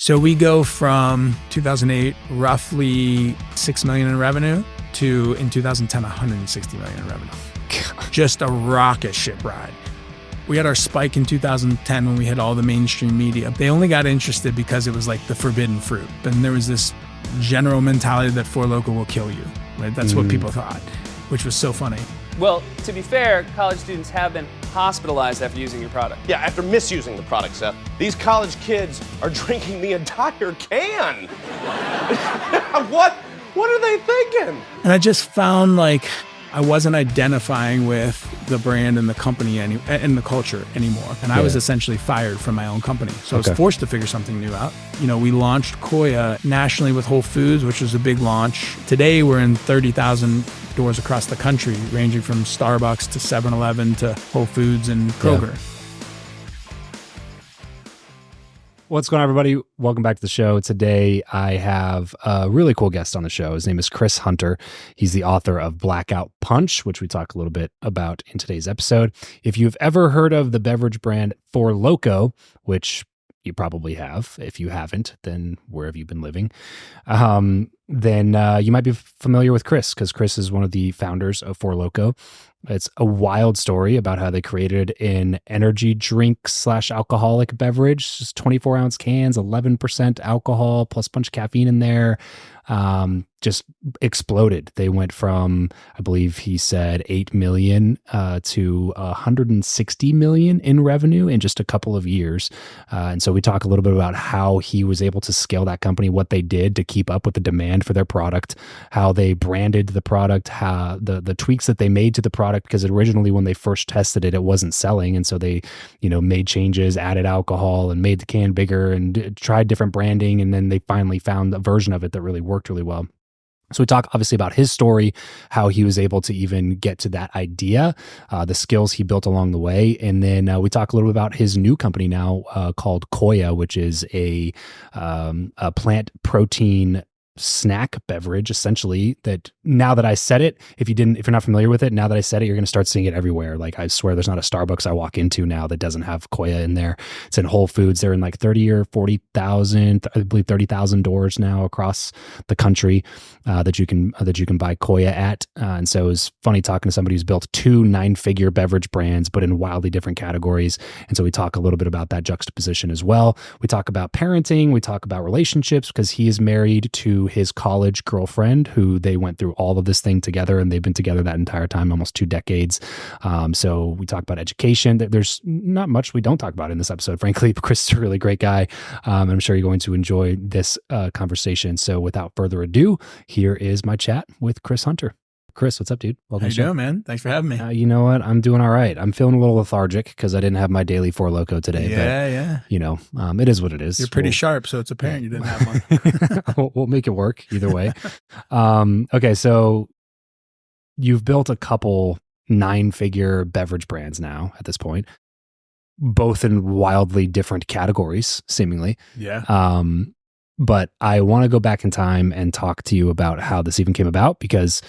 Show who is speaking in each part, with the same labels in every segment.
Speaker 1: So we go from 2008, roughly 6 million in revenue to in 2010, 160 million in revenue. Just a rocket ship ride. We had our spike in 2010 when we had all the mainstream media. They only got interested because it was like the forbidden fruit. And there was this general mentality that Four Loko will kill you, right? That's what people thought, which was so funny.
Speaker 2: Well, to be fair, college students have been hospitalized after using your product.
Speaker 3: Yeah, after misusing the product, Seth. These college kids are drinking the entire can. What are they thinking?
Speaker 1: And I just found like I wasn't identifying with the brand and the company and the culture anymore. And I was essentially fired from my own company. So I was forced to figure something new out. You know, we launched Koya nationally with Whole Foods, which was a big launch. Today we're in 30,000 stores across the country, ranging from Starbucks to 7-Eleven to Whole Foods and Kroger.
Speaker 4: Yeah. What's going on, everybody? Welcome back to the show. Today, I have a really cool guest on the show. His name is Chris Hunter. He's the author of Blackout Punch, which we talk a little bit about in today's episode. If you've ever heard of the beverage brand Four Loko, which you probably have. If you haven't, then where have you been living? Then you might be familiar with Chris, because Chris is one of the founders of Four Loko. It's a wild story about how they created an energy drink / alcoholic beverage, just 24-ounce cans, 11% alcohol plus a bunch of caffeine in there. Just exploded. They went from, I believe he said 8 million to 160 million in revenue in just a couple of years. And so we talk a little bit about how he was able to scale that company, what they did to keep up with the demand for their product, how they branded the product, how the tweaks that they made to the product, because originally when they first tested it, it wasn't selling. And so they, made changes, added alcohol and made the can bigger and tried different branding. And then they finally found a version of it that really worked really well. So we talk obviously about his story, how he was able to even get to that idea, the skills he built along the way. And then we talk a little bit about his new company now called Koya, which is a plant protein snack beverage, essentially, that now that I said it, if you're not familiar with it, now that I said it, you're going to start seeing it everywhere. Like, I swear there's not a Starbucks I walk into now that doesn't have Koya in there. It's in Whole Foods. They're in like 30 or 40,000, I believe 30,000 doors now across the country that you can buy Koya at. And so it was funny talking to somebody who's built 2 9-figure beverage brands, but in wildly different categories. And so we talk a little bit about that juxtaposition as well. We talk about parenting. We talk about relationships, because he is married to his college girlfriend, who they went through all of this thing together, and they've been together that entire time, almost 2 decades. So we talk about education. There's not much we don't talk about in this episode, frankly. Chris is a really great guy. I'm sure you're going to enjoy this conversation. So without further ado, here is my chat with Chris Hunter. Chris, what's up, dude?
Speaker 1: Welcome. How you doing, man? Thanks for having me.
Speaker 4: You know what? I'm doing all right. I'm feeling a little lethargic because I didn't have my daily Four Loko today.
Speaker 1: Yeah.
Speaker 4: It is what it is.
Speaker 1: You're pretty sharp, so it's apparent you didn't have one.
Speaker 4: We'll make it work either way. Okay, so you've built a couple 9-figure beverage brands now at this point, both in wildly different categories, seemingly.
Speaker 1: Yeah.
Speaker 4: But I want to go back in time and talk to you about how this even came about, because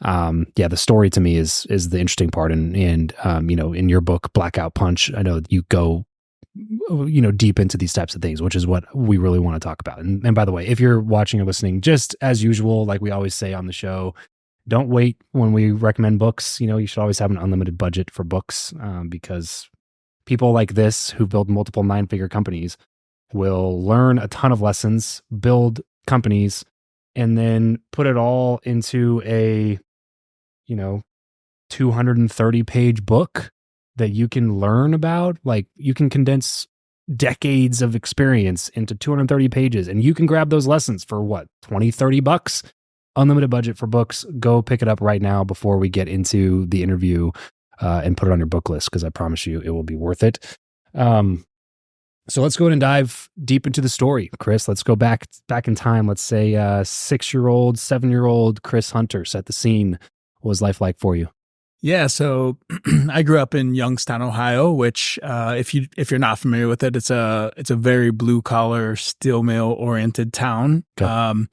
Speaker 4: the story to me is the interesting part. And in your book, Blackout Punch, I know you go, deep into these types of things, which is what we really want to talk about. And by the way, if you're watching or listening, just as usual, like we always say on the show, don't wait when we recommend books. You should always have an unlimited budget for books, because people like this who build multiple 9-figure companies will learn a ton of lessons, build companies, and then put it all into a 230-page book that you can learn about. Like, you can condense decades of experience into 230 pages, and you can grab those lessons for what, $20-$30? Unlimited budget for books. Go pick it up right now before we get into the interview, and put it on your book list, because I promise you it will be worth it. So let's go ahead and dive deep into the story, Chris. Let's go back in time. Let's say 6-year-old, 7-year-old Chris Hunter. Set the scene. What was life like for you?
Speaker 1: Yeah, so I grew up in Youngstown, Ohio, which if you're not familiar with it, it's a very blue collar, steel mill oriented town. Okay.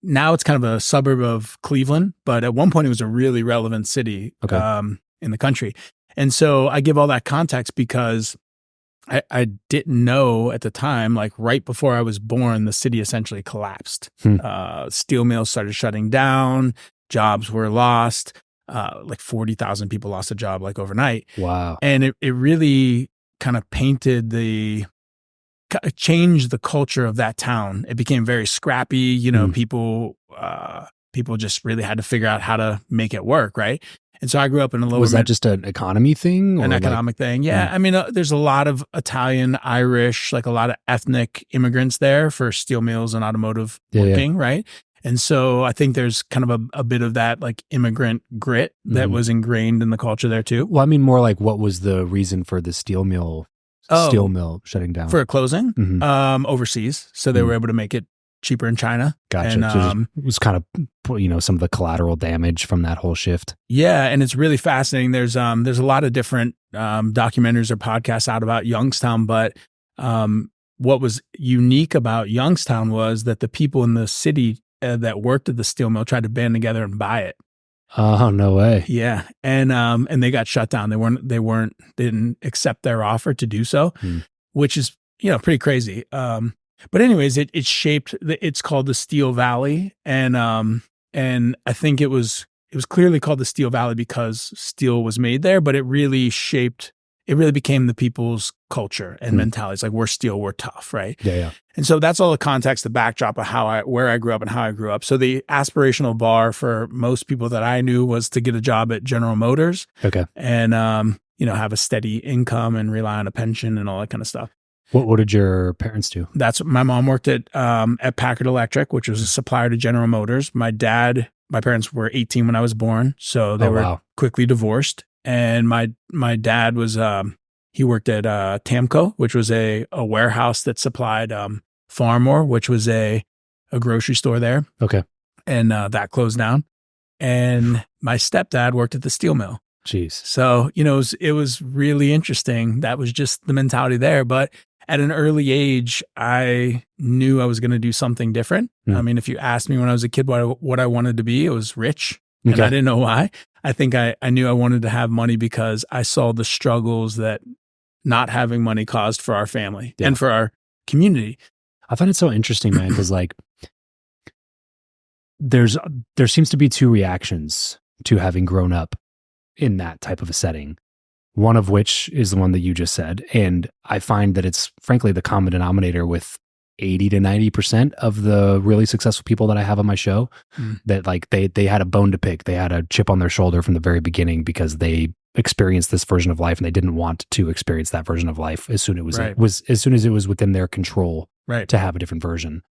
Speaker 1: Now it's kind of a suburb of Cleveland, but at one point it was a really relevant city in the country. And so I give all that context because I didn't know at the time, like right before I was born, the city essentially collapsed. Steel mills started shutting down, jobs were lost. Like 40,000 people lost a job like overnight.
Speaker 4: Wow.
Speaker 1: And it really kind of changed the culture of that town. It became very scrappy. You know, people just really had to figure out how to make it work, right? And so I grew up in a lower.
Speaker 4: Was that just an economy thing?
Speaker 1: An economic thing? Yeah. I mean, there's a lot of Italian, Irish, like a lot of ethnic immigrants there for steel mills and automotive working, right? And so I think there's kind of a bit of that like immigrant grit that was ingrained in the culture there too.
Speaker 4: Well, I mean, more like what was the reason for the steel mill shutting down?
Speaker 1: For closing? Overseas. So they were able to make it cheaper in China.
Speaker 4: Gotcha.
Speaker 1: And,
Speaker 4: so it was kind of, some of the collateral damage from that whole shift.
Speaker 1: Yeah. And it's really fascinating. There's a lot of different documentaries or podcasts out about Youngstown, but what was unique about Youngstown was that the people in the city that worked at the steel mill tried to band together and buy it.
Speaker 4: Oh, no way.
Speaker 1: Yeah. And they got shut down. They didn't accept their offer to do so, which is, pretty crazy. But anyways, it shaped it's called the Steel Valley. And I think it was clearly called the Steel Valley because steel was made there, but it really became the people's culture and mentalities. Like we're steel, we're tough, right?
Speaker 4: Yeah.
Speaker 1: And so that's all the context, the backdrop of where I grew up and how I grew up. So the aspirational bar for most people that I knew was to get a job at General Motors.
Speaker 4: Okay.
Speaker 1: And, have a steady income and rely on a pension and all that kind of stuff.
Speaker 4: What did your parents do?
Speaker 1: My mom worked at Packard Electric, which was a supplier to General Motors. My parents were 18 when I was born. So they were quickly divorced. And my dad was, he worked at Tamco, which was a warehouse that supplied Farmore, which was a grocery store there.
Speaker 4: Okay.
Speaker 1: And that closed down. And my stepdad worked at the steel mill.
Speaker 4: Jeez.
Speaker 1: So, it was really interesting. That was just the mentality there. But at an early age, I knew I was going to do something different. I mean, if you asked me when I was a kid what I wanted to be, it was rich. And I didn't know why. I think I knew I wanted to have money because I saw the struggles that not having money caused for our family and for our community.
Speaker 4: I find it so interesting, man, because like there seems to be two reactions to having grown up in that type of a setting. One of which is the one that you just said. And I find that it's frankly the common denominator with 80 to 90% of the really successful people that I have on my show, that like they had a bone to pick. They had a chip on their shoulder from the very beginning because they experienced this version of life and they didn't want to experience that version of life as soon as it was within their control to have a different version.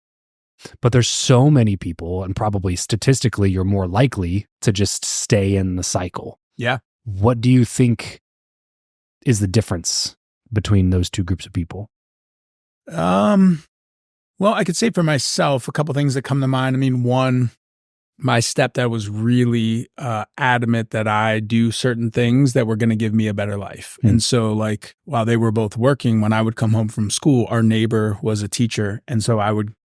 Speaker 4: But there's so many people, and probably statistically you're more likely to just stay in the cycle.
Speaker 1: Yeah.
Speaker 4: What do you think is the difference between those two groups of people?
Speaker 1: Well, I could say for myself, a couple things that come to mind. I mean, one, my stepdad was really adamant that I do certain things that were going to give me a better life. And so like while they were both working, when I would come home from school, our neighbor was a teacher. And so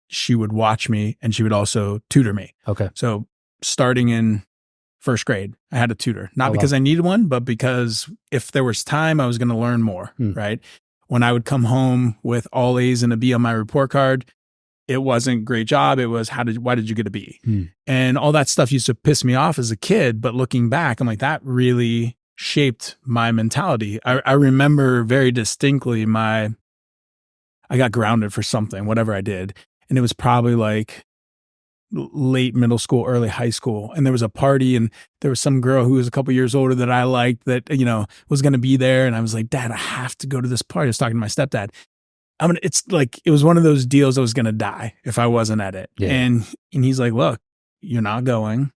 Speaker 1: she would watch me and she would also tutor me.
Speaker 4: Okay.
Speaker 1: So starting in first grade, I had a tutor, not because I needed one, but because if there was time, I was going to learn more, right? When I would come home with all A's and a B on my report card, it wasn't great job. It was, why did you get a B? And all that stuff used to piss me off as a kid. But looking back, I'm like, that really shaped my mentality. I remember very distinctly I got grounded for something, whatever I did. And it was probably like late middle school, early high school. And there was a party and there was some girl who was a couple years older that I liked that, was going to be there. And I was like, Dad, I have to go to this party. I was talking to my stepdad. It's like, it was one of those deals I was going to die if I wasn't at it. Yeah. And he's like, look, you're not going,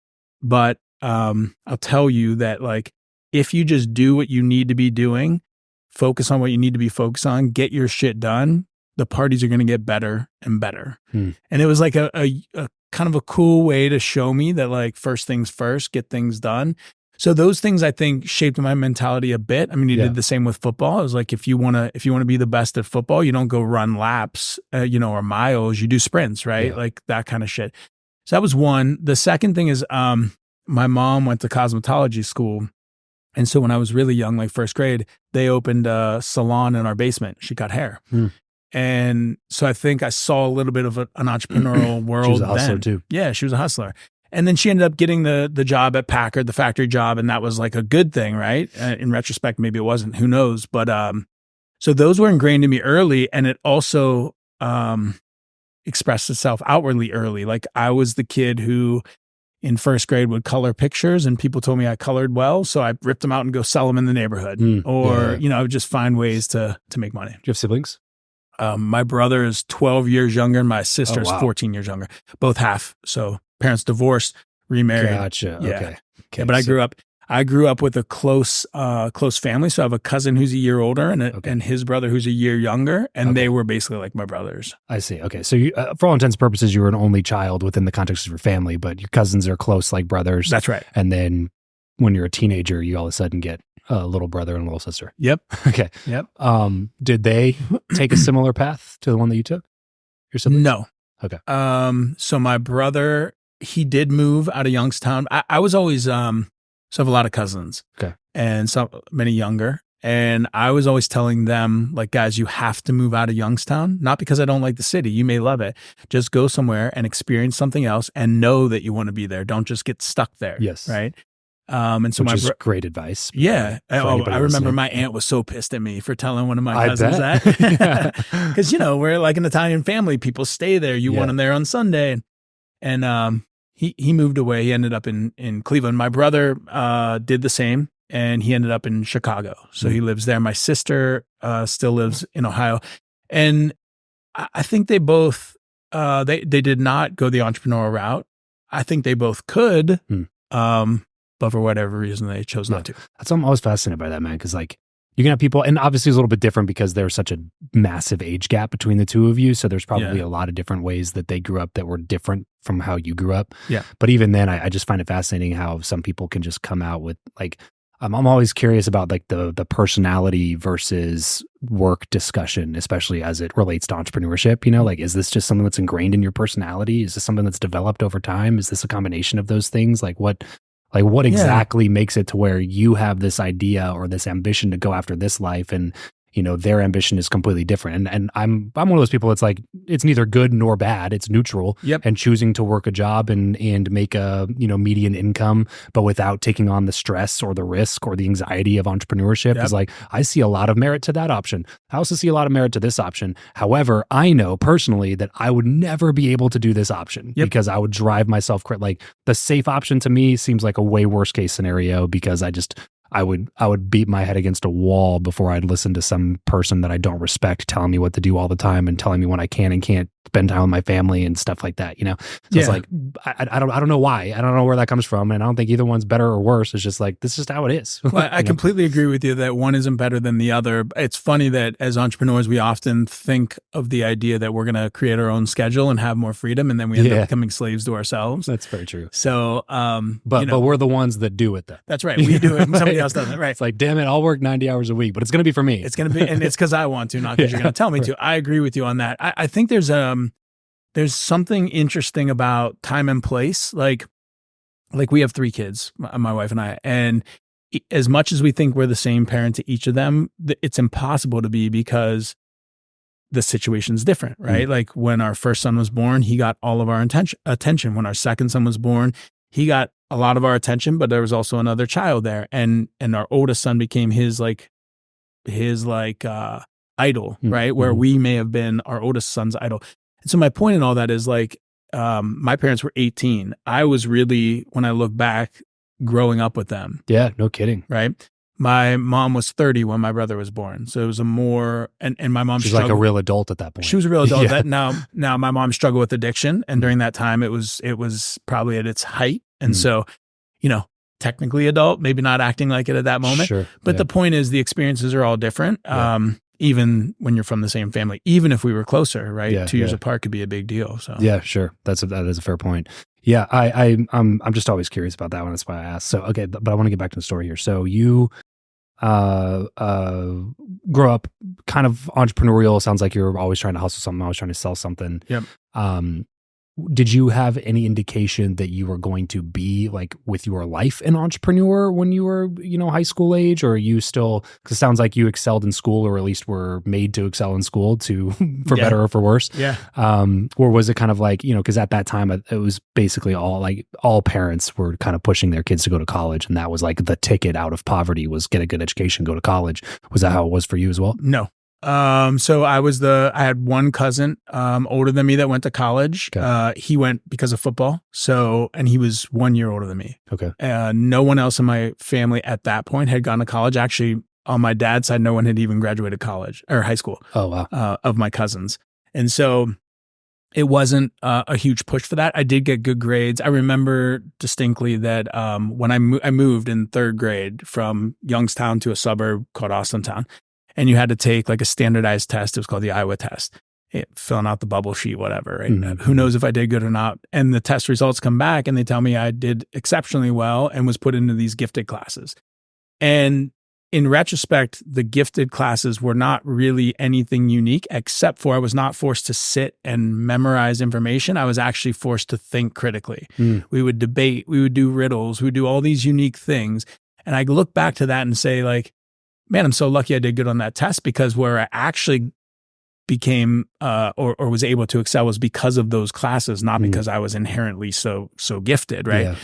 Speaker 1: but I'll tell you that like, if you just do what you need to be doing, focus on what you need to be focused on, get your shit done, the parties are going to get better and better. And it was like a kind of a cool way to show me that like first things first, get things done. So those things I think shaped my mentality a bit. I mean, he did the same with football. It was like, if you want to be the best at football, you don't go run laps, or miles, you do sprints, right? Yeah. Like that kind of shit. So that was one. The second thing is, my mom went to cosmetology school And so when I was really young, like first grade, they opened a salon in our basement. She cut hair. And so I think I saw a little bit of an entrepreneurial world.
Speaker 4: She was a hustler
Speaker 1: then.
Speaker 4: too.
Speaker 1: Yeah, she was a hustler. And then she ended up getting the job at Packard, the factory job, and that was like a good thing, right? In retrospect, maybe it wasn't. Who knows? But so those were ingrained in me early, and it also expressed itself outwardly early. Like I was the kid who in first grade would color pictures, and people told me I colored well, so I ripped them out and go sell them in the neighborhood. I would just find ways to make money.
Speaker 4: Do you have siblings?
Speaker 1: My brother is 12 years younger, and my sister is 14 years younger. Both half. So parents divorced, remarried.
Speaker 4: Gotcha.
Speaker 1: Yeah.
Speaker 4: Okay.
Speaker 1: Yeah, but I grew up with a close family. So I have a cousin who's a year older and his brother who's a year younger, and they were basically like my brothers.
Speaker 4: I see. Okay, so you, for all intents and purposes, you were an only child within the context of your family, but your cousins are close like brothers.
Speaker 1: That's right.
Speaker 4: And then when you're a teenager, you all of a sudden get a little brother and a little sister.
Speaker 1: Yep.
Speaker 4: Okay.
Speaker 1: Yep.
Speaker 4: Did they take a similar path to the one that you took? Your siblings?
Speaker 1: No.
Speaker 4: Okay.
Speaker 1: So my brother, he did move out of Youngstown. I was always so I have a lot of cousins.
Speaker 4: Okay.
Speaker 1: And so many younger. And I was always telling them, like, guys, you have to move out of Youngstown. Not because I don't like the city. You may love it. Just go somewhere and experience something else and know that you want to be there. Don't just get stuck there.
Speaker 4: Yes.
Speaker 1: Right. And so
Speaker 4: which is great advice.
Speaker 1: Yeah. I remember
Speaker 4: listening.
Speaker 1: my aunt was so pissed at me for telling one of my
Speaker 4: I
Speaker 1: cousins
Speaker 4: bet.
Speaker 1: that. Because, we're like an Italian family. People stay there. You want them there on Sunday. And he moved away. He ended up in Cleveland. My brother did the same, and he ended up in Chicago. So he lives there. My sister still lives in Ohio. And I think they both, they did not go the entrepreneurial route. I think they both could, but for whatever reason, they chose not to.
Speaker 4: That's why I'm always fascinated by that, man, because like you can have people, and obviously it's a little bit different because there's such a massive age gap between the two of you. So there's probably a lot of different ways that they grew up that were different from how you grew up.
Speaker 1: Yeah.
Speaker 4: But even then, I just find it fascinating how some people can just come out with like, I'm always curious about like the personality versus work discussion, especially as it relates to entrepreneurship. Like, is this just something that's ingrained in your personality? Is this something that's developed over time? Is this a combination of those things? Like what exactly makes it to where you have this idea or this ambition to go after this life, and their ambition is completely different. And I'm one of those people that's like, it's neither good nor bad. It's neutral.
Speaker 1: Yep.
Speaker 4: And choosing to work a job and make a, median income, but without taking on the stress or the risk or the anxiety of entrepreneurship is like, I see a lot of merit to that option. I also see a lot of merit to this option. However, I know personally that I would never be able to do this option because I would drive myself like the safe option to me seems like a way worse case scenario because I would beat my head against a wall before I'd listen to some person that I don't respect telling me what to do all the time and telling me when I can and can't spend time with my family and stuff like that. So it's like, I don't know why. I don't know where that comes from. And I don't think either one's better or worse. It's just like, this is just how it is.
Speaker 1: Well, I completely agree with you that one isn't better than the other. It's funny that as entrepreneurs, we often think of the idea that we're going to create our own schedule and have more freedom. And then we end up becoming slaves to ourselves.
Speaker 4: That's very true.
Speaker 1: So,
Speaker 4: but we're the ones that do it though.
Speaker 1: That's right. We do it. Somebody else doesn't. Right.
Speaker 4: It's like, damn it, I'll work 90 hours a week, but it's going to be for me.
Speaker 1: It's going to be, and it's because I want to, not because you're going to tell me to. I agree with you on that. I think there's something interesting about time and place. Like we have 3 kids, my wife and I, and as much as we think we're the same parent to each of them, it's impossible to be because the situation's different, right? Like when our first son was born, he got all of our attention. When our second son was born, he got a lot of our attention, but there was also another child there. And our oldest son became his idol, right? Where we may have been our oldest son's idol. And so my point in all that is like, my parents were 18. I was really, when I look back, growing up with them.
Speaker 4: Yeah, no kidding.
Speaker 1: Right? My mom was 30 when my brother was born. So it was a more, and my mom
Speaker 4: She's like a real adult at that point.
Speaker 1: She was a real adult. That now my mom struggled with addiction. And during that time, it was probably at its height. And so, technically adult, maybe not acting like it at that moment.
Speaker 4: Sure.
Speaker 1: But the point is the experiences are all different. Even when you're from the same family, even if we were closer, right?
Speaker 4: Yeah,
Speaker 1: 2 years apart could be a big deal. So
Speaker 4: yeah, sure. That is a fair point. Yeah. I'm just always curious about that one. That's why I asked. So, okay. But I want to get back to the story here. So you, grow up kind of entrepreneurial. Sounds like you're always trying to hustle something, always trying to sell something.
Speaker 1: Yep.
Speaker 4: did you have any indication that you were going to be like with your life an entrepreneur when you were, high school age, or are you still, because it sounds like you excelled in school, or at least were made to excel in school for better or for worse.
Speaker 1: Yeah.
Speaker 4: Or was it kind of like, because at that time it was basically all parents were kind of pushing their kids to go to college. And that was like the ticket out of poverty was get a good education, go to college. Was that how it was for you as well?
Speaker 1: No. So I had one cousin, older than me that went to college.
Speaker 4: Okay.
Speaker 1: He went because of football. And he was 1 year older than me.
Speaker 4: Okay.
Speaker 1: No one else in my family at that point had gone to college. Actually, on my dad's side, no one had even graduated college or high school.
Speaker 4: Oh, wow.
Speaker 1: Of my cousins. And so it wasn't a huge push for that. I did get good grades. I remember distinctly that when I moved in third grade from Youngstown to a suburb called Austintown. And you had to take like a standardized test. It was called the Iowa test. Filling out the bubble sheet, whatever, right?
Speaker 4: Mm-hmm.
Speaker 1: Who knows if I did good or not? And the test results come back and they tell me I did exceptionally well and was put into these gifted classes. And in retrospect, the gifted classes were not really anything unique, except for I was not forced to sit and memorize information. I was actually forced to think critically. We would debate, we would do riddles, we would do all these unique things. And I look back to that and say like, man, I'm so lucky I did good on that test, because where I actually became or was able to excel was because of those classes, not because I was inherently so gifted, right?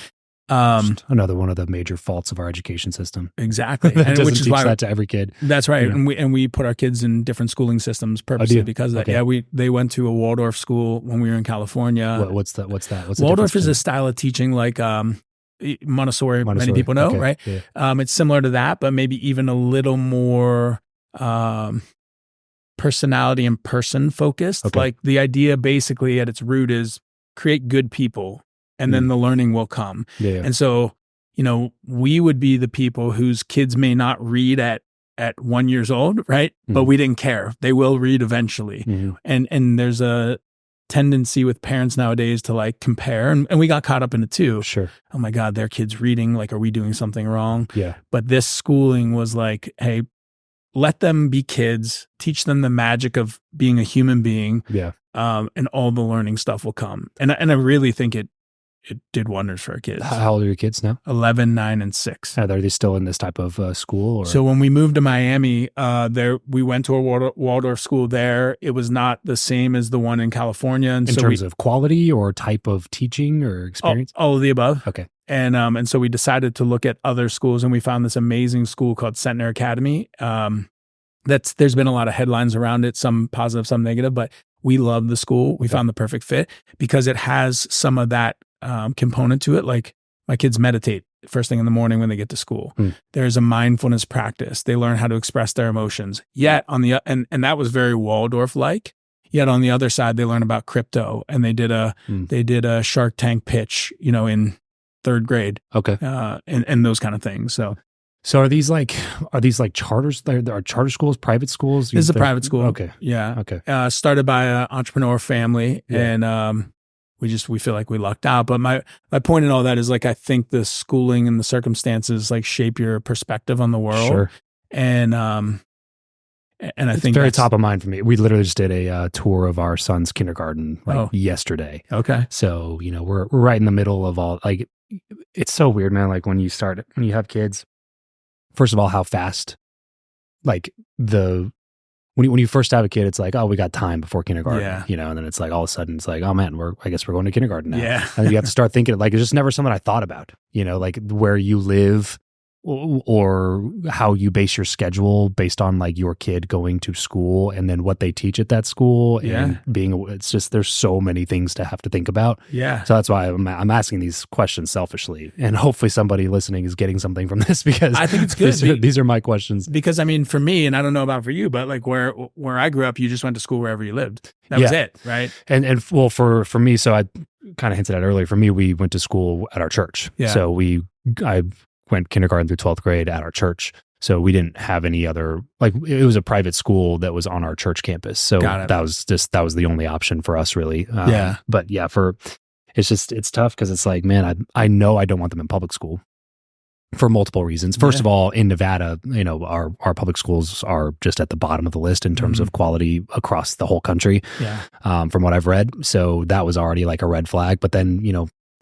Speaker 4: Yeah. Just another one of the major faults of our education system.
Speaker 1: Exactly.
Speaker 4: That doesn't
Speaker 1: which is
Speaker 4: teach
Speaker 1: why
Speaker 4: that to every kid.
Speaker 1: That's right.
Speaker 4: Yeah.
Speaker 1: And we put our kids in different schooling systems purposely because of that.
Speaker 4: Okay.
Speaker 1: Yeah, they went to a Waldorf school when we were in California.
Speaker 4: What's that? What's the
Speaker 1: Waldorf
Speaker 4: difference
Speaker 1: is a
Speaker 4: between-
Speaker 1: style of teaching like Montessori, many people know,
Speaker 4: okay.
Speaker 1: right?
Speaker 4: Yeah.
Speaker 1: It's similar to that, but maybe even a little more personality and person focused.
Speaker 4: Okay.
Speaker 1: Like the idea basically at its root is create good people and then the learning will come.
Speaker 4: Yeah.
Speaker 1: And so, we would be the people whose kids may not read at 1 year old, right? But we didn't care. They will read eventually. And there's a tendency with parents nowadays to like compare, and we got caught up in it too.
Speaker 4: Sure.
Speaker 1: Oh my God, their kid's reading, like, are we doing something wrong?
Speaker 4: Yeah.
Speaker 1: But this schooling was like, hey, let them be kids, teach them the magic of being a human being.
Speaker 4: Yeah.
Speaker 1: And all the learning stuff will come. And I really think it did wonders for our kids.
Speaker 4: How old are your kids now?
Speaker 1: 11, 9, and 6.
Speaker 4: Are they still in this type of school? Or?
Speaker 1: So when we moved to Miami, we went to a Waldorf school there. It was not the same as the one in California. And
Speaker 4: in terms of quality or type of teaching or experience?
Speaker 1: All of the above.
Speaker 4: Okay.
Speaker 1: And so we decided to look at other schools, and we found this amazing school called Centner Academy. There's been a lot of headlines around it, some positive, some negative, but we love the school. We found the perfect fit because it has some of that component to it. Like my kids meditate first thing in the morning when they get to school. There's a mindfulness practice. They learn how to express their emotions. Yet on the and that was very Waldorf-like. Yet on the other side, they learn about crypto, and they did a Shark Tank pitch, in third grade.
Speaker 4: Okay.
Speaker 1: And those kind of things.
Speaker 4: So are these like charters? There are charter schools, private schools?
Speaker 1: This is a private school.
Speaker 4: Okay.
Speaker 1: Yeah.
Speaker 4: Okay.
Speaker 1: Started by an entrepreneur family,
Speaker 4: Yeah.
Speaker 1: and we feel like we lucked out. But my point in all that is like, I think the schooling and the circumstances like shape your perspective on the world.
Speaker 4: Sure.
Speaker 1: And I
Speaker 4: It's
Speaker 1: think
Speaker 4: very
Speaker 1: that's
Speaker 4: top of mind for me. We literally just did a tour of our son's kindergarten yesterday.
Speaker 1: Okay.
Speaker 4: So, we're right in the middle of all, like, it's so weird, man. Like when you have kids, first of all, how fast, like when you first have a kid, it's like, oh, we got time before kindergarten, and then it's like all of a sudden it's like, oh man, I guess we're going to kindergarten now.
Speaker 1: Yeah.
Speaker 4: And you have to start thinking, like, it's just never something I thought about, like where you live or how you base your schedule based on like your kid going to school and then what they teach at that school and it's just, there's so many things to have to think about.
Speaker 1: Yeah.
Speaker 4: So that's why I'm asking these questions selfishly, and hopefully somebody listening is getting something from this, because
Speaker 1: I think it's good.
Speaker 4: These are my questions.
Speaker 1: Because I mean, for me, and I don't know about for you, but like where I grew up, you just went to school wherever you lived. That was it, right?
Speaker 4: And well, for me, so I kind of hinted at earlier, for me, we went to school at our church.
Speaker 1: Yeah.
Speaker 4: So I went kindergarten through 12th grade at our church. So we didn't have any other, like, it was a private school that was on our church campus. So that was the only option for us, really. But yeah, it's tough because it's like, man, I know I don't want them in public school. for multiple reasons. First of all, in Nevada, our public schools are just at the bottom of the list in terms of quality across the whole country.
Speaker 1: Yeah.
Speaker 4: From what I've read. So that was already like a red flag. But then,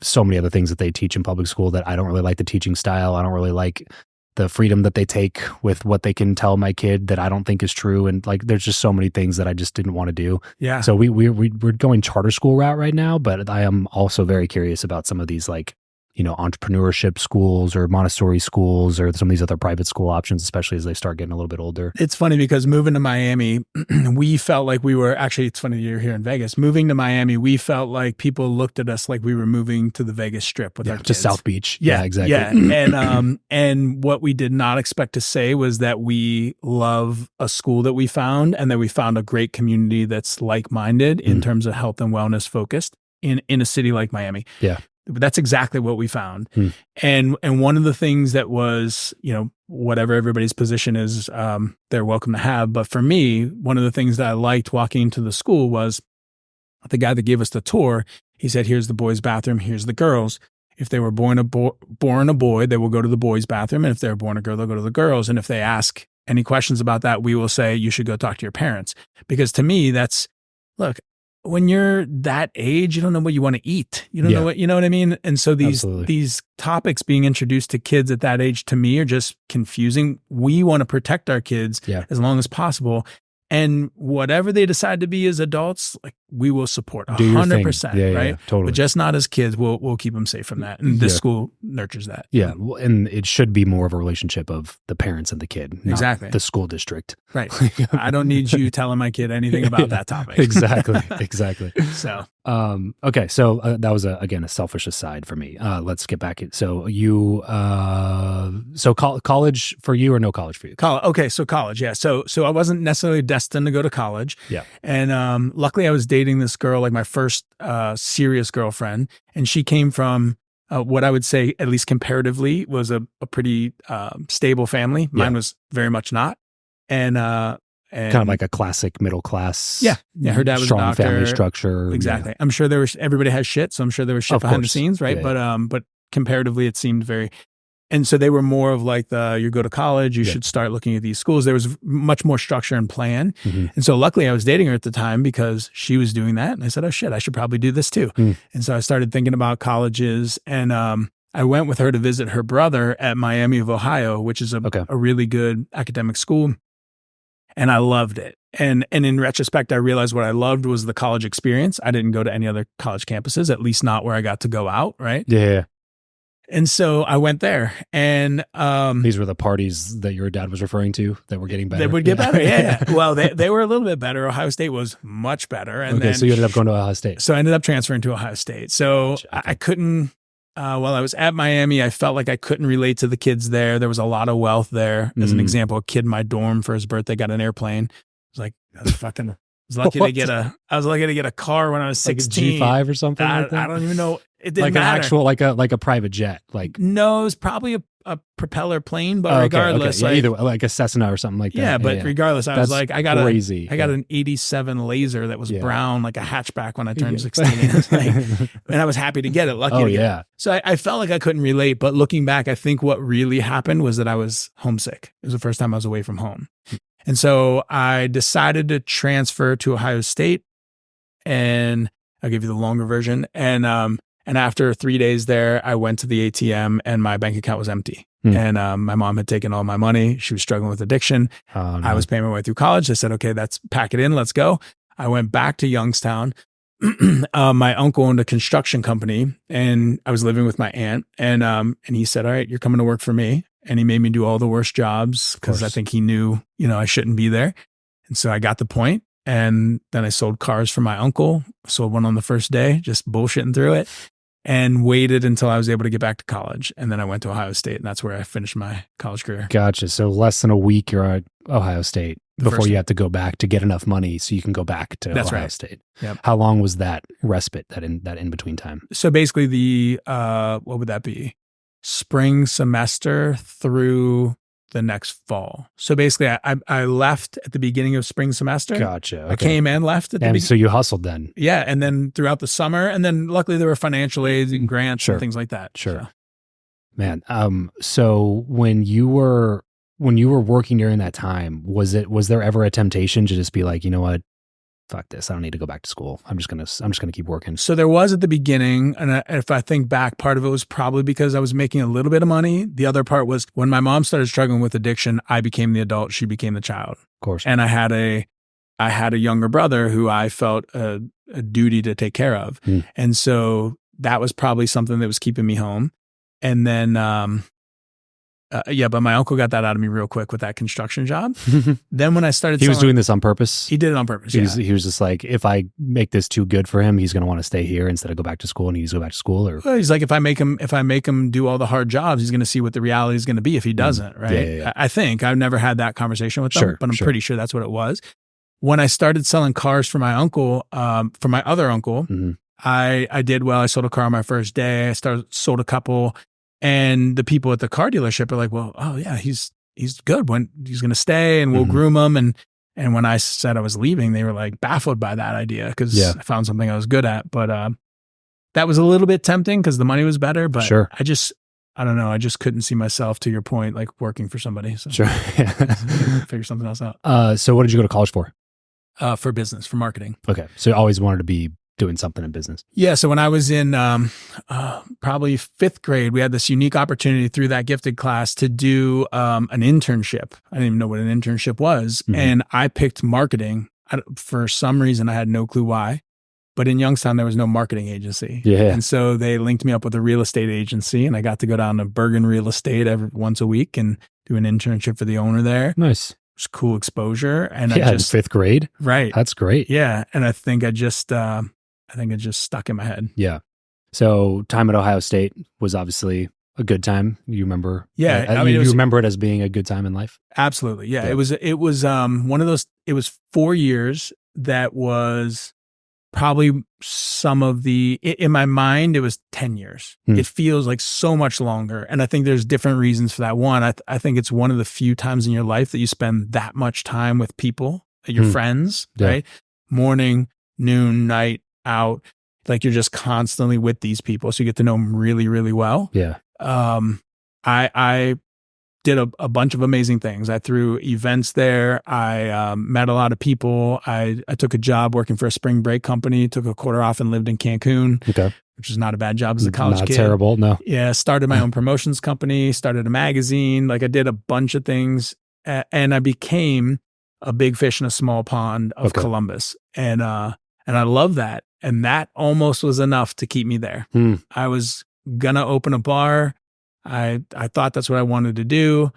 Speaker 4: so many other things that they teach in public school that I don't really like the teaching style. I don't really like the freedom that they take with what they can tell my kid that I don't think is true. And like, there's just so many things that I just didn't want to do.
Speaker 1: Yeah.
Speaker 4: So we're going charter school route right now, but I am also very curious about some of these like, entrepreneurship schools or Montessori schools or some of these other private school options, especially as they start getting a little bit older.
Speaker 1: It's funny because moving to Miami, we felt like we were actually, it's funny you're here in Vegas. Moving to Miami, we felt like people looked at us like we were moving to the Vegas Strip with our kids.
Speaker 4: To South Beach.
Speaker 1: Yeah,
Speaker 4: exactly.
Speaker 1: Yeah. And what we did not expect to say was that we love a school that we found and that we found a great community that's like-minded in terms of health and wellness focused in a city like Miami.
Speaker 4: Yeah.
Speaker 1: But that's exactly what we found. And one of the things that was, whatever everybody's position is, they're welcome to have. But for me, one of the things that I liked walking into the school was the guy that gave us the tour. He said, here's the boys' bathroom, here's the girls. If they were born a boy, they will go to the boys' bathroom. And if they're born a girl, they'll go to the girls. And if they ask any questions about that, we will say, you should go talk to your parents. Because to me, look, when you're that age, you don't know what you want to eat. You don't know what I mean? And so these topics being introduced to kids at that age to me are just confusing. We want to protect our kids as long as possible. And whatever they decide to be as adults, like we will support 100%, right?
Speaker 4: Totally.
Speaker 1: But just not as kids. We'll keep them safe from that. And this school nurtures that.
Speaker 4: Yeah. And it should be more of a relationship of the parents and the kid, not
Speaker 1: exactly
Speaker 4: the school district.
Speaker 1: Right. I don't need you telling my kid anything about that topic.
Speaker 4: Exactly.
Speaker 1: So,
Speaker 4: okay. So that was again, a selfish aside for me. Let's get back. So you, college for you or no college for you?
Speaker 1: Okay. So college. Yeah. So I wasn't necessarily destined to go to college.
Speaker 4: Yeah.
Speaker 1: And, luckily I was dating this girl, like my first, serious girlfriend. And she came from, what I would say, at least comparatively, was a pretty, stable family. Mine was very much not. And
Speaker 4: kind of like a classic middle class.
Speaker 1: Yeah. Her dad was
Speaker 4: strong
Speaker 1: a doctor.
Speaker 4: family structure.
Speaker 1: Exactly. I'm sure everybody has shit. So I'm sure there was shit behind the scenes. Right.
Speaker 4: Yeah.
Speaker 1: But comparatively it seemed very, and so they were more of like you go to college, you should start looking at these schools. There was much more structure and plan. And so luckily I was dating her at the time because she was doing that. And I said, oh shit, I should probably do this too. And so I started thinking about colleges and, I went with her to visit her brother at Miami of Ohio, which is a really good academic school. And I loved it. And in retrospect, I realized what I loved was the college experience. I didn't go to any other college campuses, at least not where I got to go out. Right.
Speaker 4: Yeah.
Speaker 1: And so I went there and,
Speaker 4: these were the parties that your dad was referring to that were getting better.
Speaker 1: They would get better. Yeah. Well, they were a little bit better. Ohio State was much better. And then,
Speaker 4: so you ended up going to Ohio State.
Speaker 1: So I ended up transferring to Ohio State. So I couldn't, while I was at Miami, I felt like I couldn't relate to the kids there. There was a lot of wealth there. As an example, a kid in my dorm for his birthday got an airplane. I was like, I was lucky to get a car when I was 16.
Speaker 4: Like a G5 or something like that?
Speaker 1: I don't even know. It didn't
Speaker 4: like
Speaker 1: matter.
Speaker 4: An actual, like a private jet. Like
Speaker 1: no, it was probably a propeller plane, but regardless,
Speaker 4: Yeah, either like a Cessna or something like that.
Speaker 1: Yeah, but regardless, I was like, I got an 87 Laser that was brown, like a hatchback when I turned 16. And I was happy to get it. Lucky to get it. So I felt like I couldn't relate, but looking back, I think what really happened was that I was homesick. It was the first time I was away from home. And so I decided to transfer to Ohio State, and I'll give you the longer version. And after 3 days there, I went to the ATM and my bank account was empty. And my mom had taken all my money. She was struggling with addiction.
Speaker 4: Oh, no.
Speaker 1: I was paying my way through college. I said, okay, pack it in. Let's go. I went back to Youngstown. My uncle owned a construction company and I was living with my aunt. And he said, all right, you're coming to work for me. And he made me do all the worst jobs because I think he knew, I shouldn't be there. And so I got the point. And then I sold cars for my uncle. Sold one on the first day, just bullshitting through it, and waited until I was able to get back to college. And then I went to Ohio State, and that's where I finished my college career.
Speaker 4: Gotcha. So less than a week you're at Ohio State before you have to go back to get enough money so you can go back to Ohio State.
Speaker 1: Yep.
Speaker 4: How long was that respite, that in between time?
Speaker 1: So basically the, what would that be? Spring semester through the next fall. So basically I left at the beginning of spring semester.
Speaker 4: Gotcha. Okay.
Speaker 1: I came and left at the beginning.
Speaker 4: So you hustled then.
Speaker 1: Yeah. And then throughout the summer, and then luckily there were financial aids and grants and things like that.
Speaker 4: Sure.
Speaker 1: So.
Speaker 4: Man. So when you were working during that time, was there ever a temptation to just be like, you know what? Fuck this. I don't need to go back to school. I'm just gonna keep working.
Speaker 1: So there was at the beginning, and if I think back, part of it was probably because I was making a little bit of money. The other part was when my mom started struggling with addiction, I became the adult, she became the child.
Speaker 4: Of course.
Speaker 1: And I had a younger brother who I felt a duty to take care of. And so that was probably something that was keeping me home. And then, but my uncle got that out of me real quick with that construction job. Then when I started
Speaker 4: He was doing this on purpose?
Speaker 1: He did it on purpose,
Speaker 4: He was just like, if I make this too good for him, he's going to want to stay here instead of go back to school, and he needs to go back to school? Or
Speaker 1: Well, he's like, if I make him do all the hard jobs, he's going to see what the reality is going to be if he doesn't, right?
Speaker 4: Yeah.
Speaker 1: I think. I've never had that conversation with them, but I'm pretty sure that's what it was. When I started selling cars for my uncle, for my other uncle, I did well. I sold a car on my first day. I sold a couple. And the people at the car dealership are like, well, oh yeah, he's good. When he's going to stay, and we'll groom him. And when I said I was leaving, they were like baffled by that idea because I found something I was good at. But that was a little bit tempting because the money was better. But I don't know. I just couldn't see myself, to your point, like working for somebody. So figure something else out.
Speaker 4: So what did you go to college for?
Speaker 1: For business, for marketing.
Speaker 4: Okay. So you always wanted to be doing something in business.
Speaker 1: Yeah. So when I was in probably fifth grade, we had this unique opportunity through that gifted class to do an internship. I didn't even know what an internship was. And I picked marketing. For some reason, I had no clue why. But in Youngstown, there was no marketing agency. Yeah. And so they linked me up with a real estate agency, and I got to go down to Bergen Real Estate once a week and do an internship for the owner there.
Speaker 4: Nice.
Speaker 1: It was cool exposure. And
Speaker 4: in fifth grade.
Speaker 1: Right.
Speaker 4: That's great.
Speaker 1: Yeah. And I think it just stuck in my head.
Speaker 4: Yeah. So time at Ohio State was obviously a good time. You remember?
Speaker 1: Yeah.
Speaker 4: You remember it as being a good time in life?
Speaker 1: Absolutely. Yeah. It was one of those, it was 4 years that was probably in my mind, it was 10 years. It feels like so much longer. And I think there's different reasons for that. One, I think it's one of the few times in your life that you spend that much time with people, your friends, right? Morning, noon, night, out. Like you're just constantly with these people. So you get to know them really, really well.
Speaker 4: Yeah.
Speaker 1: I did a bunch of amazing things. I threw events there. I met a lot of people. I took a job working for a spring break company, took a quarter off and lived in Cancun, which is not a bad job as a college kid.
Speaker 4: Not terrible, no.
Speaker 1: Yeah, started my own promotions company, started a magazine. Like I did a bunch of things, and I became a big fish in a small pond of Columbus. And I love that. And that almost was enough to keep me there. I was gonna open a bar. I thought that's what I wanted to do.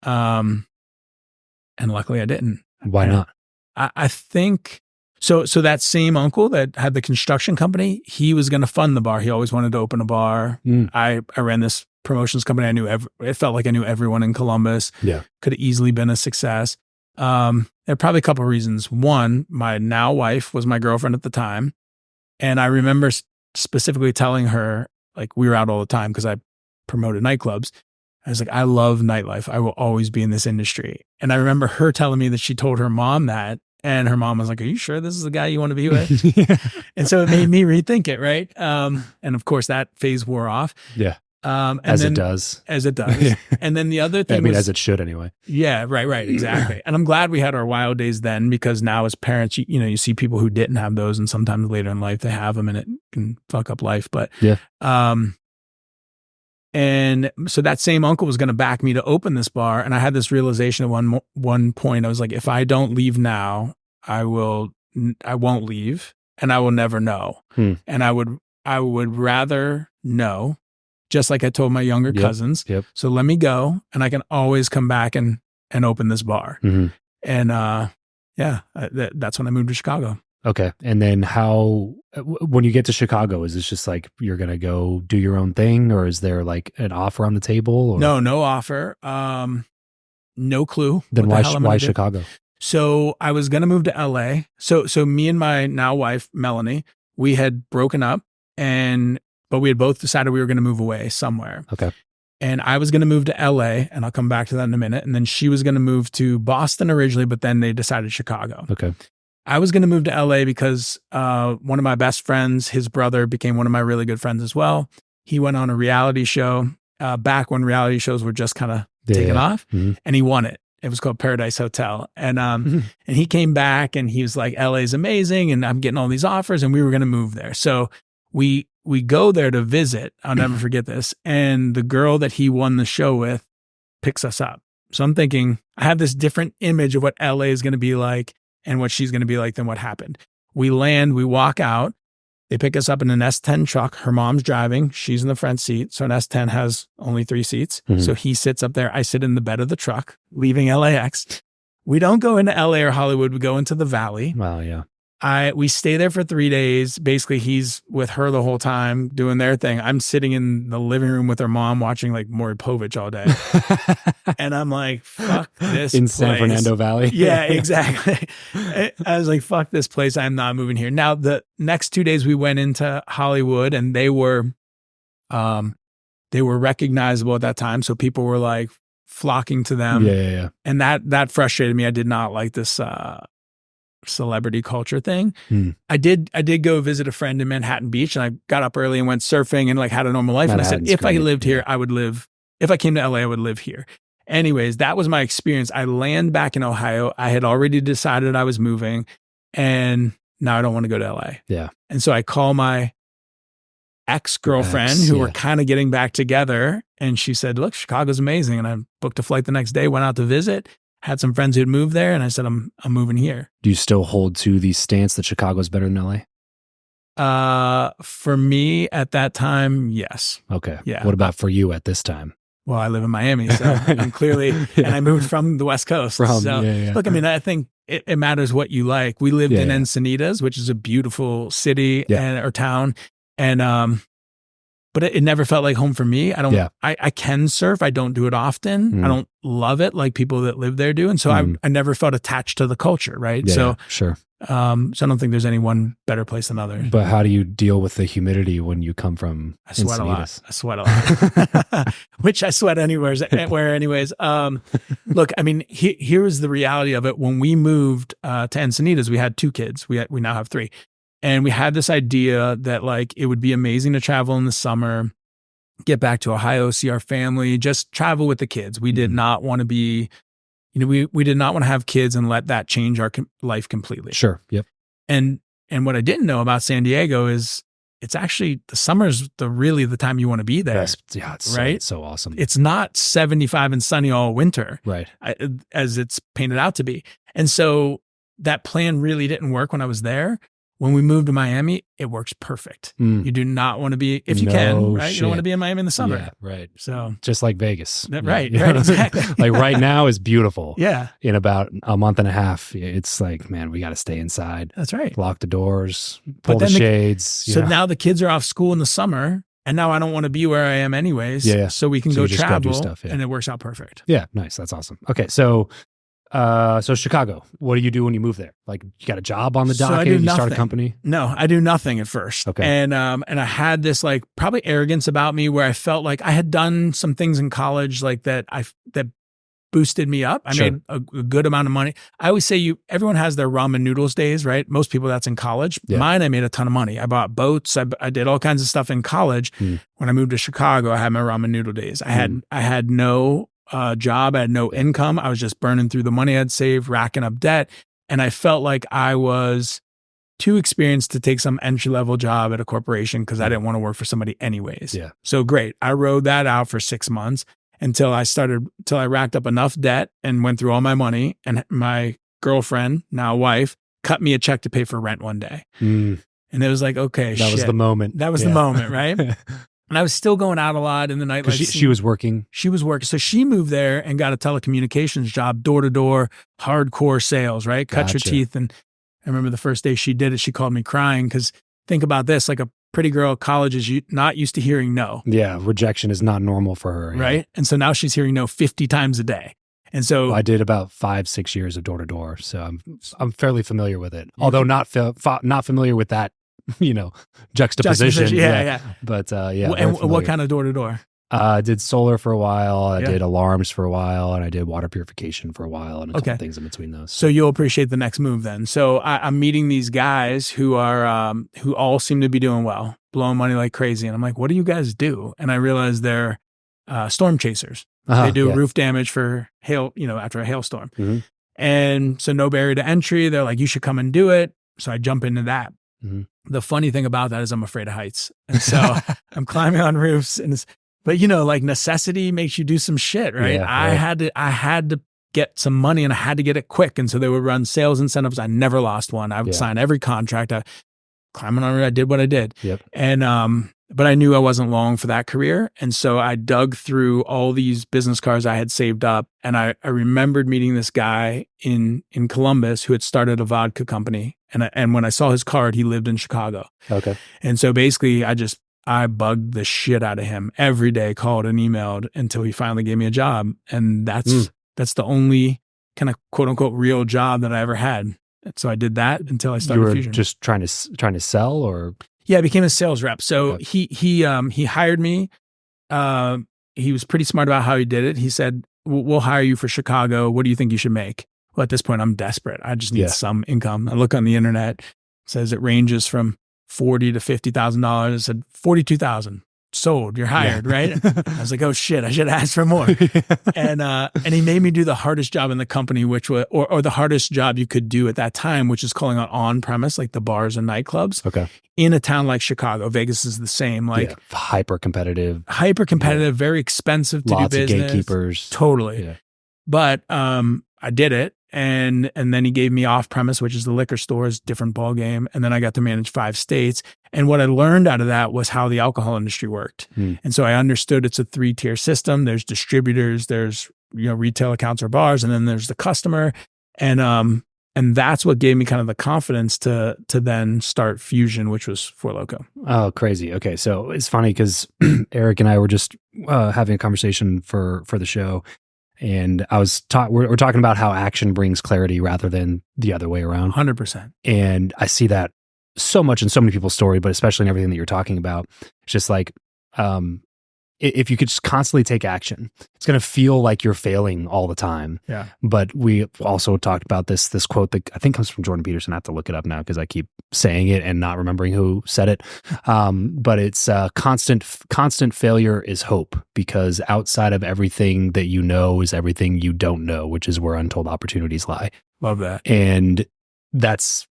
Speaker 1: And luckily I didn't.
Speaker 4: Why not?
Speaker 1: I think, so that same uncle that had the construction company, he was going to fund the bar. He always wanted to open a bar. I ran this promotions company. It felt like I knew everyone in Columbus.
Speaker 4: Yeah.
Speaker 1: Could have easily been a success. There are probably a couple of reasons. One, my now wife was my girlfriend at the time. And I remember specifically telling her, like, we were out all the time because I promoted nightclubs. I was like, I love nightlife. I will always be in this industry. And I remember her telling me that she told her mom that, and her mom was like, are you sure this is the guy you want to be with? And so it made me rethink it. Right. And of course that phase wore off.
Speaker 4: Yeah. It does.
Speaker 1: As it does. And then the other thing
Speaker 4: as it should anyway.
Speaker 1: Yeah, right, exactly. And I'm glad we had our wild days then, because now as parents, you see people who didn't have those, and sometimes later in life they have them, and it can fuck up life. But and so that same uncle was going to back me to open this bar, and I had this realization at one point. I was like, if I don't leave now, I won't leave, and I will never know. And I would rather know. Just like I told my younger cousins. So let me go, and I can always come back and open this bar. And that's when I moved to Chicago.
Speaker 4: Okay. And then when you get to Chicago, is this just like you're going to go do your own thing, or is there like an offer on the table? Or?
Speaker 1: No offer. No clue.
Speaker 4: Then why Chicago?
Speaker 1: So I was going to move to LA. So me and my now wife, Melanie, we had broken up, but we had both decided we were going to move away somewhere.
Speaker 4: Okay.
Speaker 1: And I was going to move to LA, and I'll come back to that in a minute. And then she was going to move to Boston originally, but then they decided Chicago.
Speaker 4: Okay.
Speaker 1: I was going to move to LA because one of my best friends, his brother, became one of my really good friends as well. He went on a reality show back when reality shows were just kind of taking off, and he won it. It was called Paradise Hotel. And and he came back and he was like, LA's amazing and I'm getting all these offers and we were going to move there. So we go there to visit. I'll never forget this. And the girl that he won the show with picks us up. So I'm thinking, I have this different image of what LA is going to be like and what she's going to be like than what happened. We land, we walk out. They pick us up in an S10 truck. Her mom's driving. She's in the front seat. So an S10 has only 3 seats. So he sits up there. I sit in the bed of the truck, leaving LAX. We don't go into LA or Hollywood. We go into the Valley.
Speaker 4: Wow, yeah.
Speaker 1: We stay there for 3 days. Basically, he's with her the whole time doing their thing. I'm sitting in the living room with her mom watching like Maury Povich all day. And I'm like, fuck this
Speaker 4: in
Speaker 1: place.
Speaker 4: San Fernando Valley.
Speaker 1: Yeah, exactly. I was like, fuck this place. I'm not moving here. Now, the next 2 days we went into Hollywood and they were recognizable at that time. So people were like flocking to them.
Speaker 4: Yeah.
Speaker 1: And that frustrated me. I did not like this celebrity culture thing. I did go visit a friend in Manhattan Beach and I got up early and went surfing and like had a normal life. And I said, if I lived here, I would live. If I came to LA, I would live here. Anyways, that was my experience. I land back in Ohio. I had already decided I was moving and now I don't want to go to LA.
Speaker 4: Yeah.
Speaker 1: And so I call my ex-girlfriend who were kind of getting back together. And she said, look, Chicago's amazing. And I booked a flight the next day, went out to visit. Had some friends who had moved there, and I said, I'm moving here.
Speaker 4: Do you still hold to the stance that Chicago's better than LA?
Speaker 1: For me at that time, yes.
Speaker 4: Okay.
Speaker 1: Yeah.
Speaker 4: What about for you at this time?
Speaker 1: Well, I live in Miami, so I'm clearly, and I moved from the West Coast. Look, I mean, I think it matters what you like. We lived in Encinitas, which is a beautiful city or town, and but it never felt like home for me. I can surf. I don't do it often. I don't love it like people that live there do. And so I never felt attached to the culture. Right.
Speaker 4: Yeah,
Speaker 1: so,
Speaker 4: sure.
Speaker 1: So I don't think there's any one better place than others.
Speaker 4: But how do you deal with the humidity when you come from
Speaker 1: I sweat
Speaker 4: Encinitas?
Speaker 1: a lot. I sweat a lot, which I sweat anyways. Look, I mean, here is the reality of it. When we moved to Encinitas, we had 2 kids. We now have 3. And we had this idea that like it would be amazing to travel in the summer, get back to Ohio, see our family, just travel with the kids. We did not want to be, we did not want to have kids and let that change our life completely.
Speaker 4: Sure. Yep.
Speaker 1: And what I didn't know about San Diego is it's actually the summer's really the time you want to be there.
Speaker 4: It's
Speaker 1: right.
Speaker 4: So awesome.
Speaker 1: It's not 75 and sunny all winter,
Speaker 4: right?
Speaker 1: As it's painted out to be. And so that plan really didn't work when I was there. When we moved to Miami, it works perfect. You do not want to be, if you can, right? Shit. You don't want to be in Miami in the summer.
Speaker 4: Yeah, right.
Speaker 1: So
Speaker 4: just like Vegas.
Speaker 1: Right, exactly.
Speaker 4: Like right now is beautiful.
Speaker 1: Yeah.
Speaker 4: In about a month and a half, it's like, man, we got to stay inside.
Speaker 1: That's right.
Speaker 4: Lock the doors, pull the shades.
Speaker 1: So now the kids are off school in the summer and now I don't want to be where I am anyways.
Speaker 4: Yeah.
Speaker 1: So we can
Speaker 4: so
Speaker 1: go travel
Speaker 4: stuff,
Speaker 1: and it works out perfect.
Speaker 4: Yeah. Nice. That's awesome. Okay. So Chicago, what do you do when you move there? Like you got a job on the docket, you start a company?
Speaker 1: No, I do nothing at first.
Speaker 4: Okay.
Speaker 1: And I had this like probably arrogance about me where I felt like I had done some things in college like that boosted me up. I made a good amount of money. I always say everyone has their ramen noodles days, right? Most people that's in college.
Speaker 4: Yeah.
Speaker 1: Mine, I made a ton of money. I bought boats. I did all kinds of stuff in college. When I moved to Chicago, I had my ramen noodle days. I had no job. I had no income. I was just burning through the money I'd saved, racking up debt. And I felt like I was too experienced to take some entry-level job at a corporation because I didn't want to work for somebody anyways.
Speaker 4: Yeah.
Speaker 1: So great. I rode that out for 6 months until I racked up enough debt and went through all my money. And my girlfriend, now wife, cut me a check to pay for rent one day. And it was like, okay,
Speaker 4: that was the moment.
Speaker 1: That was the moment, right? And I was still going out a lot in the nightlife.
Speaker 4: She was working.
Speaker 1: She was working. So she moved there and got a telecommunications job, door to door, hardcore sales, right? Cut your teeth. And I remember the first day she did it, she called me crying because think about this, like a pretty girl at college is not used to hearing no.
Speaker 4: Yeah. Rejection is not normal for her.
Speaker 1: Right.
Speaker 4: Yeah.
Speaker 1: And so now she's hearing no 50 times a day. And so
Speaker 4: I did about 5-6 years of door to door. So I'm fairly familiar with it, although not familiar with that. Juxtaposition.
Speaker 1: Yeah.
Speaker 4: But
Speaker 1: And what kind of door to door?
Speaker 4: I did solar for a while. I did alarms for a while, and I did water purification for a while, and a couple things in between those.
Speaker 1: So you'll appreciate the next move then. So I'm meeting these guys who are who all seem to be doing well, blowing money like crazy, and I'm like, "What do you guys do?" And I realize they're storm chasers. They do roof damage for hail, after a hailstorm.
Speaker 4: Mm-hmm.
Speaker 1: And so no barrier to entry. They're like, you should come and do it. So I jump into that.
Speaker 4: Mm-hmm.
Speaker 1: The funny thing about that is I'm afraid of heights. And so I'm climbing on roofs but like necessity makes you do some shit, right?
Speaker 4: Yeah,
Speaker 1: I had to get some money and I had to get it quick. And so they would run sales incentives. I never lost one. I would sign every contract. Climbing on roof, I did what I did.
Speaker 4: Yep.
Speaker 1: And, but I knew I wasn't long for that career. And so I dug through all these business cards I had saved up. And I remembered meeting this guy in Columbus who had started a vodka company. And when I saw his card, he lived in Chicago.
Speaker 4: Okay.
Speaker 1: And so basically I bugged the shit out of him every day, called and emailed until he finally gave me a job. And that's the only kind of quote unquote real job that I ever had. So I did that until I started
Speaker 4: You were
Speaker 1: Fusion.
Speaker 4: just trying to sell, or?
Speaker 1: Yeah, I became a sales rep. So he hired me. He was pretty smart about how he did it. He said, we'll hire you for Chicago. What do you think you should make? Well, at this point, I'm desperate. I just need some income. I look on the internet. It says it ranges from $40,000 to $50,000. I said, $42,000. Sold. You're hired, right? I was like, oh shit, I should ask for more. And he made me do the hardest job in the company, which was, or the hardest job you could do at that time, which is calling on premise, like the bars and nightclubs.
Speaker 4: Okay.
Speaker 1: In a town like Chicago. Vegas is the same. Like
Speaker 4: hyper competitive,
Speaker 1: very expensive to
Speaker 4: lots
Speaker 1: do business.
Speaker 4: Of gatekeepers.
Speaker 1: Totally.
Speaker 4: Yeah.
Speaker 1: But I did it. And then he gave me off premise, which is the liquor stores, different ball game. And then I got to manage 5 states. And what I learned out of that was how the alcohol industry worked. And so I understood it's a 3-tier system. There's distributors, there's retail accounts or bars, and then there's the customer. And that's what gave me kind of the confidence to then start Fusion, which was Four Loko.
Speaker 4: Oh, crazy. Okay. So it's funny because Eric and I were just having a conversation for the show. And we're talking about how action brings clarity rather than the other way around.
Speaker 1: 100%.
Speaker 4: And I see that so much in so many people's story, but especially in everything that you're talking about. It's just like, if you could just constantly take action, it's going to feel like you're failing all the time.
Speaker 1: Yeah.
Speaker 4: But we also talked about this quote that I think comes from Jordan Peterson. I have to look it up now because I keep saying it and not remembering who said it. But it's constant failure is hope, because outside of everything that you know is everything you don't know, which is where untold opportunities lie.
Speaker 1: Love that.
Speaker 4: And that's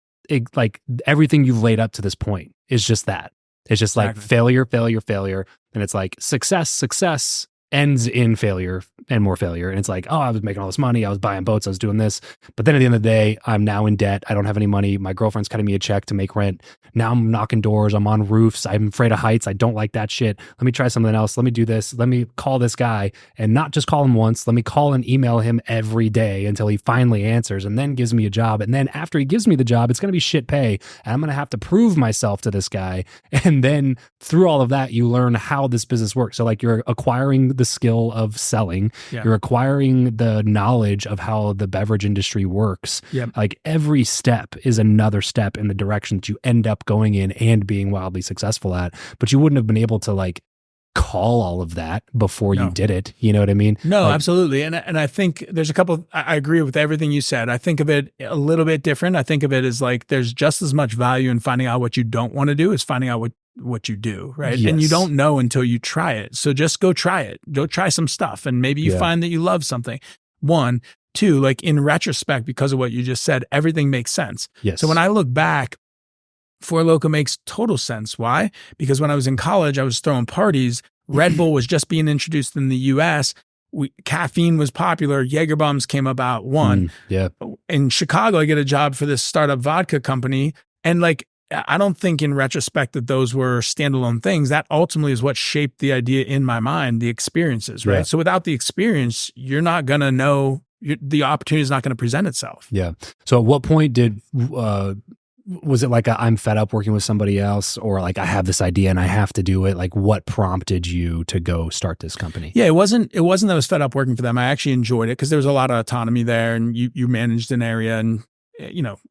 Speaker 4: like everything you've laid up to this point is just that. It's just like failure. And it's like success ends in failure and more failure. And it's like, oh, I was making all this money. I was buying boats. I was doing this. But then at the end of the day, I'm now in debt. I don't have any money. My girlfriend's cutting me a check to make rent. Now I'm knocking doors. I'm on roofs. I'm afraid of heights. I don't like that shit. Let me try something else. Let me do this. Let me call this guy, and not just call him once. Let me call and email him every day until he finally answers and then gives me a job. And then after he gives me the job, it's going to be shit pay. And I'm going to have to prove myself to this guy. And then through all of that, you learn how this business works. So like you're acquiring the skill of selling.
Speaker 1: Yeah.
Speaker 4: You're acquiring the knowledge of how the beverage industry works.
Speaker 1: Yep.
Speaker 4: Like every step is another step in the direction that you end up going in and being wildly successful at. But you wouldn't have been able to like call all of that before you did it. You know what I mean?
Speaker 1: No,
Speaker 4: like,
Speaker 1: absolutely. And I think there's a couple, I agree with everything you said. I think of it a little bit different. I think of it as like, there's just as much value in finding out what you don't want to do as finding out what you do, right?
Speaker 4: Yes.
Speaker 1: And you don't know until you try it. So just go try it. Go try some stuff. And maybe you find that you love something. 1, 2, like in retrospect, because of what you just said, everything makes sense.
Speaker 4: Yes.
Speaker 1: So when I look back, Four Loko makes total sense. Why? Because when I was in college, I was throwing parties. Red Bull was just being introduced in the US. Caffeine was popular. Jaeger bombs came about. In Chicago, I get a job for this startup vodka company. And like, I don't think in retrospect that those were standalone things. That ultimately is what shaped the idea in my mind, the experiences, right?
Speaker 4: Yeah.
Speaker 1: So without the experience, you're not going to know, the opportunity is not going to present itself.
Speaker 4: Yeah. So at what point was it like I'm fed up working with somebody else, or like I have this idea and I have to do it? Like what prompted you to go start this company?
Speaker 1: Yeah, it wasn't that I was fed up working for them. I actually enjoyed it because there was a lot of autonomy there, and you managed an area, and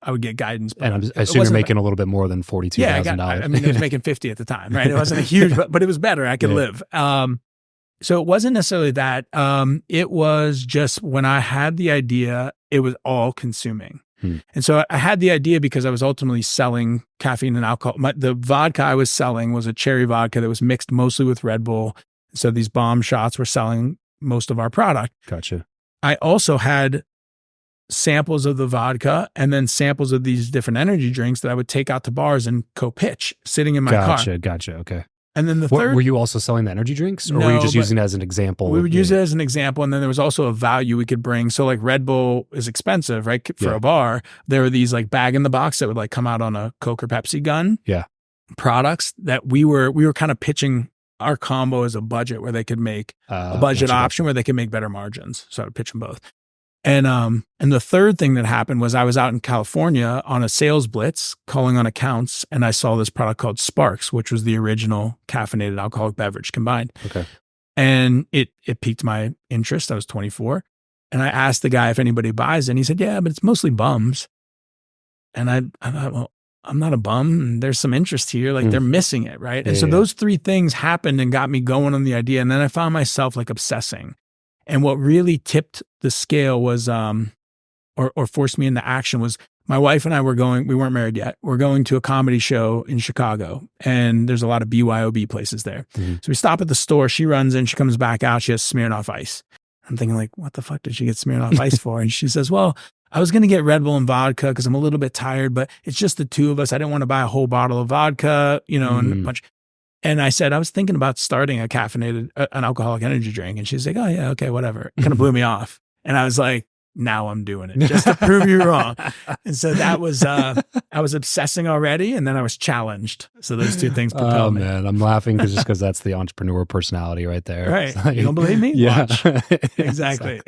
Speaker 1: I would get guidance.
Speaker 4: And I assume you're making a little bit more than $42,000.
Speaker 1: Yeah, I mean, I was making 50 at the time, right? It wasn't a huge, but it was better. I could live. So it wasn't necessarily that. It was just when I had the idea, it was all consuming. And so I had the idea because I was ultimately selling caffeine and alcohol. The vodka I was selling was a cherry vodka that was mixed mostly with Red Bull. So these bomb shots were selling most of our product.
Speaker 4: Gotcha.
Speaker 1: I also had samples of the vodka and then samples of these different energy drinks that I would take out to bars and co-pitch sitting in my car.
Speaker 4: Gotcha. Okay.
Speaker 1: And then the third,
Speaker 4: were you also selling the energy drinks, or were
Speaker 1: No,
Speaker 4: you just
Speaker 1: but
Speaker 4: using it as an example?
Speaker 1: we would use it as an example. And then there was also a value we could bring. So like Red Bull is expensive, right? For a bar, there were these like bag in the box that would like come out on a Coke or Pepsi gun.
Speaker 4: Yeah.
Speaker 1: Products that we were kind of pitching our combo as a budget where they could make a budget option where they could make better margins. So I would pitch them both. And the third thing that happened was I was out in California on a sales blitz calling on accounts, and I saw this product called Sparks, which was the original caffeinated alcoholic beverage combined.
Speaker 4: Okay.
Speaker 1: And it piqued my interest. I was 24. And I asked the guy if anybody buys it, and he said, yeah, but it's mostly bums. And I thought, well, I'm not a bum, and there's some interest here. Like they're missing it, right? And so those three things happened and got me going on the idea. And then I found myself like obsessing. And what really tipped the scale was, or forced me into action was my wife and I we weren't married yet. We're going to a comedy show in Chicago, and there's a lot of BYOB places there. So we stop at the store. She runs in, she comes back out. She has Smirnoff Ice. I'm thinking like, what the fuck did she get Smirnoff Ice for? And she says, well, I was going to get Red Bull and vodka because I'm a little bit tired, but it's just the two of us. I didn't want to buy a whole bottle of vodka, and a bunch. And I said, I was thinking about starting a caffeinated, an alcoholic energy drink. And she's like, oh yeah, okay, whatever. It kind of blew me off. And I was like, now I'm doing it just to prove you wrong. And so that was, I was obsessing already, and then I was challenged. So those two things propelled me.
Speaker 4: Oh man, I'm laughing because that's the entrepreneur personality right there.
Speaker 1: Right.
Speaker 4: Like,
Speaker 1: You don't believe me?
Speaker 4: Yeah.
Speaker 1: Watch. Exactly.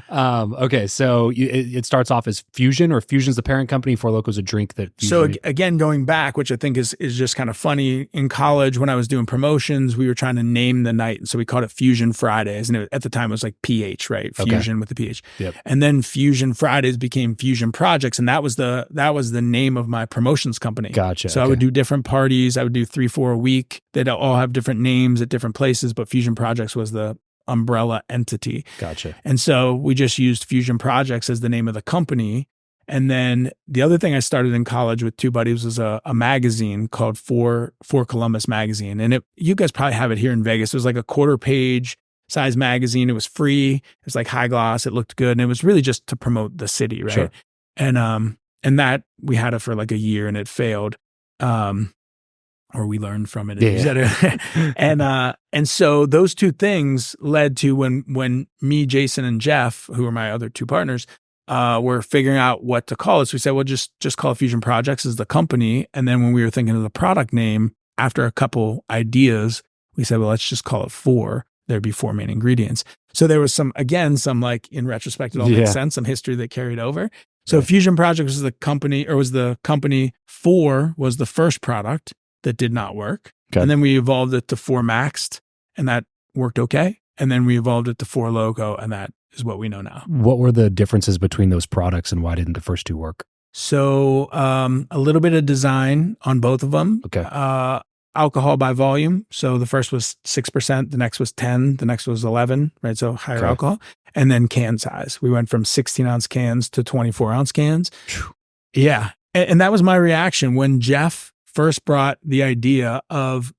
Speaker 4: Okay. So it starts off as Fusion, or Fusion's the parent company. Four Loko is a drink that.
Speaker 1: So again, going back, which I think is just kind of funny, in college when I was doing promotions, we were trying to name the night. And so we called it Fusion Fridays. And at the time it was like PH, right? Fusion with the PH. Yep. And then Fusion Fridays became Fusion Projects. And that was the name of my promotions company.
Speaker 4: Gotcha.
Speaker 1: So I would do different parties. I would do 3-4 a week. They'd all have different names at different places, but Fusion Projects was the umbrella entity.
Speaker 4: Gotcha.
Speaker 1: And so we just used Fusion Projects as the name of the company. And then the other thing I started in college with two buddies was a magazine called For Columbus magazine. And you guys probably have it here in Vegas. It was like a 1/4-page size magazine. It was free. It was like high gloss. It looked good. And it was really just to promote the city. Right.
Speaker 4: Sure.
Speaker 1: And that we had it for like a year and it failed. Or we learned from it. And so those two things led to when me, Jason, and Jeff, who are my other two partners, were figuring out what to call it. So we said, well, just call it Fusion Projects as the company. And then when we were thinking of the product name, after a couple ideas, we said, well, let's just call it Four. There'd be 4 main ingredients. So there was some like, in retrospect, it all makes sense, some history that carried over. So Fusion Projects was the company. Four was the first product that did not work. Okay. And then we evolved it to Four Maxed, and that worked okay. And then we evolved it to Four Loko, and that is what we know now.
Speaker 4: What were the differences between those products, and why didn't the first two work?
Speaker 1: So a little bit of design on both of them.
Speaker 4: Okay.
Speaker 1: Alcohol by volume. So the first was 6%, the next was 10, the next was 11, right? So higher alcohol. And then can size. We went from 16-ounce cans to 24-ounce cans. Whew. Yeah. And that was my reaction when Jeff first brought the idea of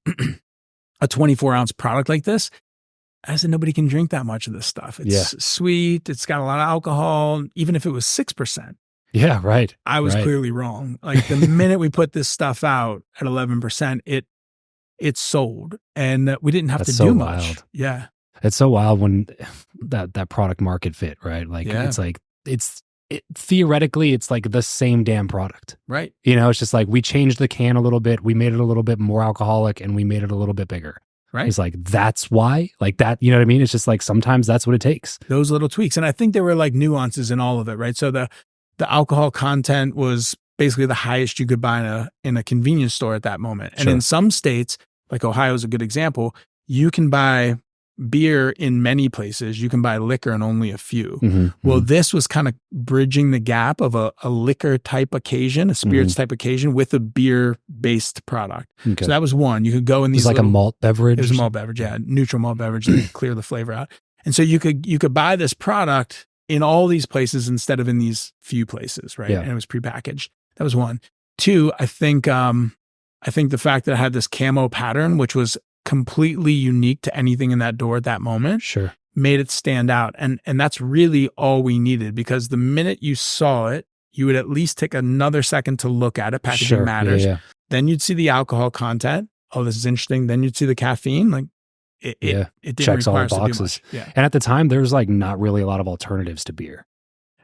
Speaker 1: a 24-ounce product like this. I said, nobody can drink that much of this stuff. It's sweet. It's got a lot of alcohol. Even if it was 6%.
Speaker 4: Yeah, right.
Speaker 1: I was clearly wrong. Like the minute we put this stuff out at 11%, it sold, and we didn't have to do much.
Speaker 4: Wild.
Speaker 1: Yeah.
Speaker 4: It's so wild when that product market fit, right? Like it's like, theoretically, it's like the same damn product.
Speaker 1: Right.
Speaker 4: It's just like we changed the can a little bit. We made it a little bit more alcoholic, and we made it a little bit bigger. Right. It's like, that's why, like that, you know what I mean? It's just like, sometimes that's what it takes.
Speaker 1: Those little tweaks. And I think there were like nuances in all of it, right? So the alcohol content was basically the highest you could buy in a convenience store at that moment. And in some states, like Ohio is a good example, you can buy beer in many places. You can buy liquor in only a few. Well, this was kind of bridging the gap of a liquor type occasion, a spirits type occasion with a beer based product. Okay. So that was one. You could go in these.
Speaker 4: It's like a malt beverage.
Speaker 1: It was a malt beverage, neutral malt beverage to clear the flavor out. And so you could buy this product in all these places instead of in these few places, right? Yeah. And it was prepackaged. That was one. Two, I think the fact that I had this camo pattern, which was completely unique to anything in that door at that moment,
Speaker 4: Sure.
Speaker 1: made it stand out. And that's really all we needed, because the minute you saw it, you would at least take another second to look at it. Packaging
Speaker 4: Sure.
Speaker 1: matters.
Speaker 4: Yeah.
Speaker 1: Then you'd see the alcohol content. Oh, this is interesting. Then you'd see the caffeine. Like it didn't
Speaker 4: Checks all
Speaker 1: require
Speaker 4: the
Speaker 1: us to do
Speaker 4: boxes.
Speaker 1: much. Yeah.
Speaker 4: And at the time, there was like not really a lot of alternatives to beer.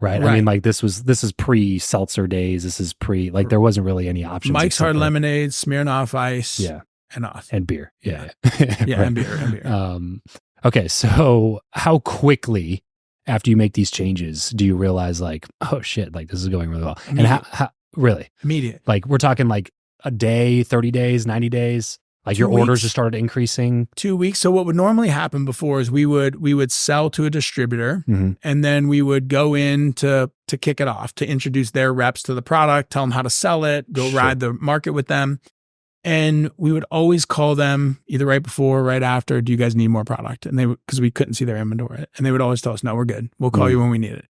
Speaker 4: Right. I
Speaker 1: Right.
Speaker 4: mean, like this is pre-seltzer days. This is like there wasn't really any options.
Speaker 1: Mike's
Speaker 4: except
Speaker 1: Hard
Speaker 4: for-
Speaker 1: Lemonade, Smirnoff Ice.
Speaker 4: Yeah.
Speaker 1: And us.
Speaker 4: And beer.
Speaker 1: Yeah.
Speaker 4: Yeah.
Speaker 1: Yeah.
Speaker 4: Right.
Speaker 1: And beer.
Speaker 4: Okay. So how quickly after you make these changes do you realize like, oh shit, like this is going really well? And how really?
Speaker 1: Immediate.
Speaker 4: Like we're talking like a day, 30 days, 90 days? Like your
Speaker 1: 2
Speaker 4: orders
Speaker 1: weeks.
Speaker 4: just started increasing?
Speaker 1: 2 weeks. So what would normally happen before is we would sell to a distributor,
Speaker 4: Mm-hmm.
Speaker 1: and then we would go in to kick it off, to introduce their reps to the product, tell them how to sell it, go
Speaker 4: Sure.
Speaker 1: ride the market with them. And we would always call them either right before or right after, do you guys need more product? And because we couldn't see their inventory. And they would always tell us, no, we're good. We'll call you when we need it.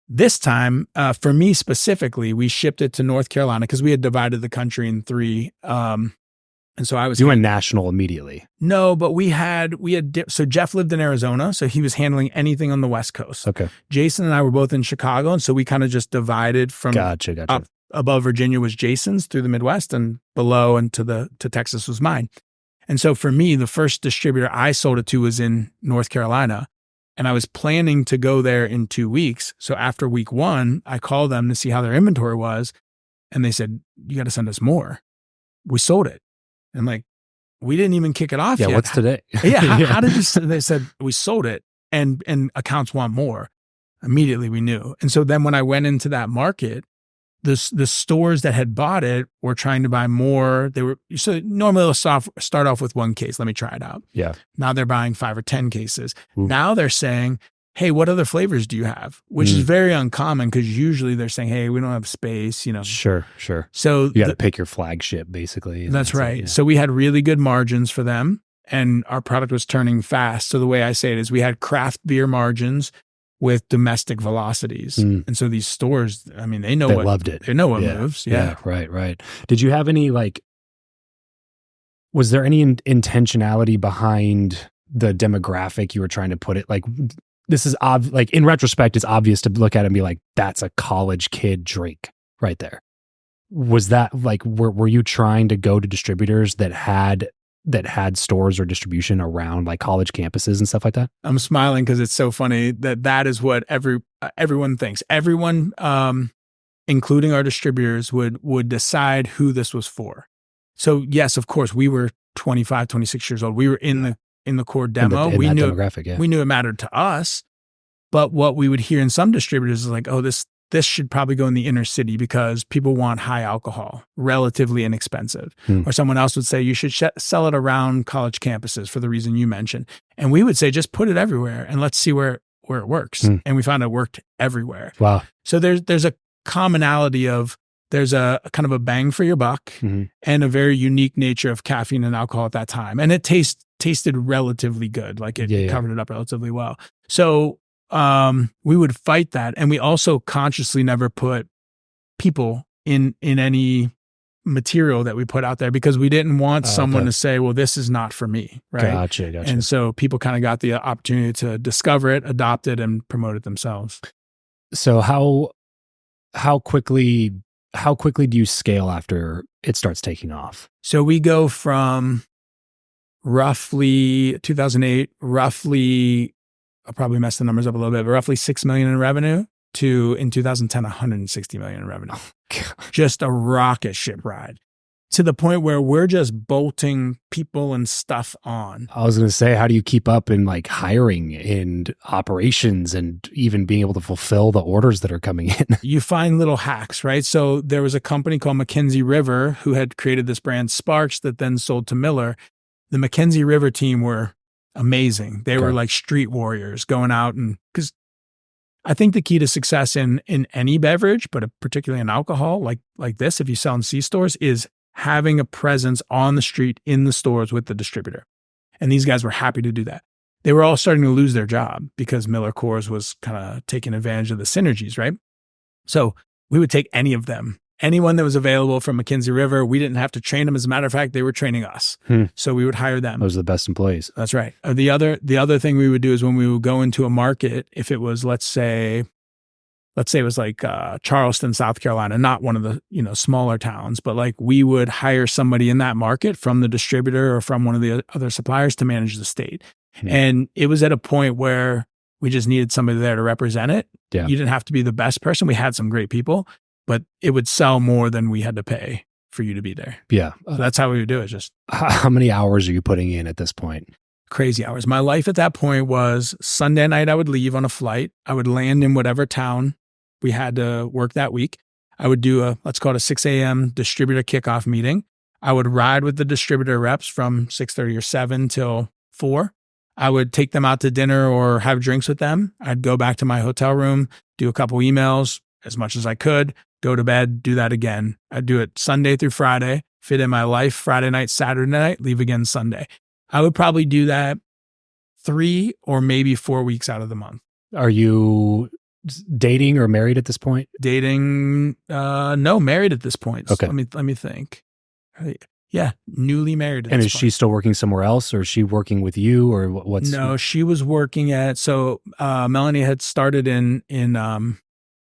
Speaker 1: This time, for me specifically, we shipped it to North Carolina because we had divided the country in three. And so I was
Speaker 4: You went national immediately.
Speaker 1: No, but we had so Jeff lived in Arizona, so he was handling anything on the West Coast.
Speaker 4: Okay.
Speaker 1: Jason and I were both in Chicago, and so we kind of just divided from
Speaker 4: Gotcha.
Speaker 1: up above Virginia was Jason's through the Midwest, and below and to Texas was mine. And so for me, the first distributor I sold it to was in North Carolina, and I was planning to go there in 2 weeks. So after week 1, I called them to see how their inventory was, and they said, you got to send us more. We sold it. I'm like, we didn't even kick it off
Speaker 4: Yeah.
Speaker 1: yet.
Speaker 4: What's today?
Speaker 1: Yeah. How did you? They said we sold it, and accounts want more. Immediately we knew. And so then when I went into that market, the stores that had bought it were trying to buy more. So normally they'll start off with 1 case. Let me try it out.
Speaker 4: Yeah.
Speaker 1: Now they're buying 5 or 10 cases.
Speaker 4: Ooh.
Speaker 1: Now they're saying, hey, what other flavors do you have? Which is very uncommon, because usually they're saying, hey, we don't have space,
Speaker 4: Sure.
Speaker 1: So
Speaker 4: You got to pick your flagship, basically. and
Speaker 1: that's right.
Speaker 4: it, yeah.
Speaker 1: So we had really good margins for them, and our product was turning fast. So the way I say it is we had craft beer margins with domestic velocities. And so these stores, I mean, they
Speaker 4: loved it.
Speaker 1: They know what
Speaker 4: Yeah.
Speaker 1: moves. Yeah.
Speaker 4: Right. Did you have any was there any intentionality behind the demographic you were trying to put it? Like, this is like in retrospect, it's obvious to look at it and be like, that's a college kid drink right there. Was that like, were you trying to go to distributors that had stores or distribution around like college campuses and stuff like that?
Speaker 1: I'm smiling because it's so funny that is what everyone thinks. Everyone, including our distributors, would decide who this was for. So yes, of course, we were 25, 26 years old. We were in the core demo.
Speaker 4: In
Speaker 1: we
Speaker 4: that
Speaker 1: knew
Speaker 4: demographic, yeah.
Speaker 1: we knew it mattered to us. But what we would hear in some distributors is like, oh, this should probably go in the inner city because people want high alcohol, relatively inexpensive. Or someone else would say you should sell it around college campuses for the reason you mentioned. And we would say, just put it everywhere and let's see where it works. And we found it worked everywhere.
Speaker 4: Wow.
Speaker 1: So there's a commonality of, there's a kind of a bang for your buck and a very unique nature of caffeine and alcohol at that time. And it tasted relatively good. Like it covered it up relatively well. So we would fight that. And we also consciously never put people in any material that we put out there, because we didn't want someone to say, well, this is not for me. Right.
Speaker 4: Gotcha.
Speaker 1: And so people kind of got the opportunity to discover it, adopt it, and promote it themselves.
Speaker 4: So how quickly do you scale after it starts taking off?
Speaker 1: So we go from roughly 2008, I'll probably mess the numbers up a little bit, but roughly 6 million in revenue to, in 2010, 160 million in revenue. Just a rocket ship ride, to the point where we're just bolting people and stuff on.
Speaker 4: I was going to say, how do you keep up in like hiring and operations and even being able to fulfill the orders that are coming in?
Speaker 1: You find little hacks, right? So there was a company called Mackenzie River who had created this brand Sparks that then sold to Miller. The Mackenzie River team were amazing. They were like street warriors going out, and because I think the key to success in any beverage, but particularly in alcohol like this, if you sell in C-stores, is having a presence on the street in the stores with the distributor. And these guys were happy to do that. They were all starting to lose their job because Miller Coors was kind of taking advantage of the synergies, right? So we would take any of them anyone that was available from McKinsey River. We didn't have to train them. As a matter of fact, they were training us. So we would hire them.
Speaker 4: Those are the best employees.
Speaker 1: That's right. The other thing we would do is when we would go into a market, if it was, let's say it was like Charleston, South Carolina, not one of the, smaller towns, but like we would hire somebody in that market from the distributor or from one of the other suppliers to manage the state. And it was at a point where we just needed somebody there to represent it.
Speaker 4: Yeah.
Speaker 1: You didn't have to be the best person. We had some great people, but it would sell more than we had to pay for you to be there.
Speaker 4: Yeah.
Speaker 1: So that's how we would do it. Just
Speaker 4: how many hours are you putting in at this point?
Speaker 1: crazy hours. My life at that point was Sunday night, I would leave on a flight. I would land in whatever town we had to work that week. I would do let's call it a 6 a.m. distributor kickoff meeting. I would ride with the distributor reps from 6:30 or 7 till 4. I would take them out to dinner or have drinks with them. I'd go back to my hotel room, do a couple emails as much as I could, go to bed, do that again. I'd do it Sunday through Friday, fit in my life, Friday night, Saturday night, leave again Sunday. I would probably do that 3 or maybe 4 weeks out of the month.
Speaker 4: Are you dating or married at this point?
Speaker 1: Dating, no, married at this point. So
Speaker 4: Okay.
Speaker 1: let me think. Yeah, newly married.
Speaker 4: And is she still working somewhere else, or is she working with you, or what's?
Speaker 1: No, she was working at. So Melanie had started in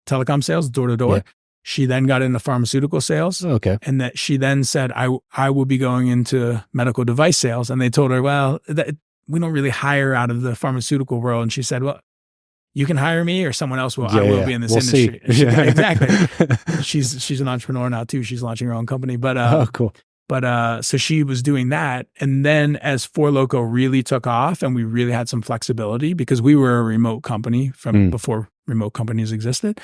Speaker 1: telecom sales, door to door. She then got into pharmaceutical sales.
Speaker 4: Okay.
Speaker 1: And that she then said, I will be going into medical device sales. And they told her, well, we don't really hire out of the pharmaceutical world. And she said, well, you can hire me or someone else will. I will be in this industry. Exactly. She's an entrepreneur now too. She's launching her own company. But
Speaker 4: Oh, cool.
Speaker 1: But so she was doing that. And then as Four Loko really took off and we really had some flexibility because we were a remote company from before remote companies existed.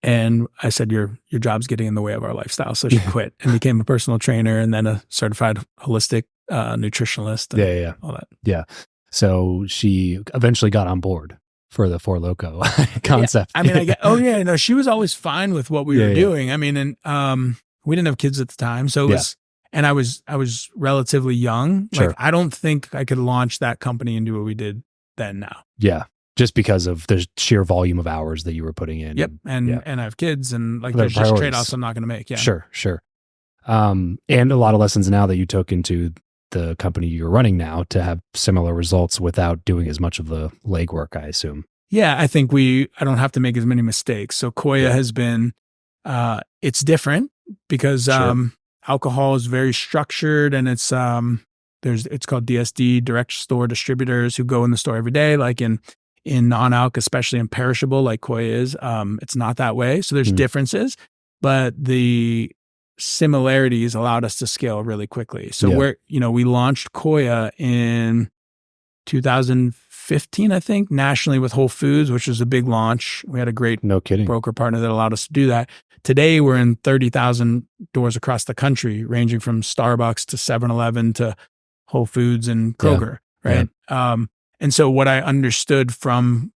Speaker 1: And I said, your job's getting in the way of our lifestyle. So she quit and became a personal trainer and then a certified holistic nutritionalist and all that.
Speaker 4: Yeah. So she eventually got on board for the Four Loko concept.
Speaker 1: Yeah. I mean, she was always fine with what we were doing. I mean, and we didn't have kids at the time. So it was, and I was relatively young.
Speaker 4: Sure.
Speaker 1: Like, I don't think I could launch that company and do what we did then now.
Speaker 4: Yeah. Just because of the sheer volume of hours that you were putting in.
Speaker 1: Yep. And I have kids and like
Speaker 4: Other
Speaker 1: there's just
Speaker 4: priorities.
Speaker 1: trade-offs I'm not going to make. Yeah.
Speaker 4: Sure. And a lot of lessons now that you took into the company you're running now to have similar results without doing as much of the legwork, I assume.
Speaker 1: Yeah. I think I don't have to make as many mistakes. So Koya has been, it's different because, alcohol is very structured and it's called DSD, direct store distributors who go in the store every day, like in non-alc, especially in perishable like Koya is. It's not that way. So there's differences, but the similarities allowed us to scale really quickly. So we launched Koya in 2015, I think, nationally with Whole Foods, which was a big launch. We had a great broker partner that allowed us to do that. Today, we're in 30,000 doors across the country, ranging from Starbucks to 7-Eleven to Whole Foods and Kroger, right? Yeah. And so what I understood from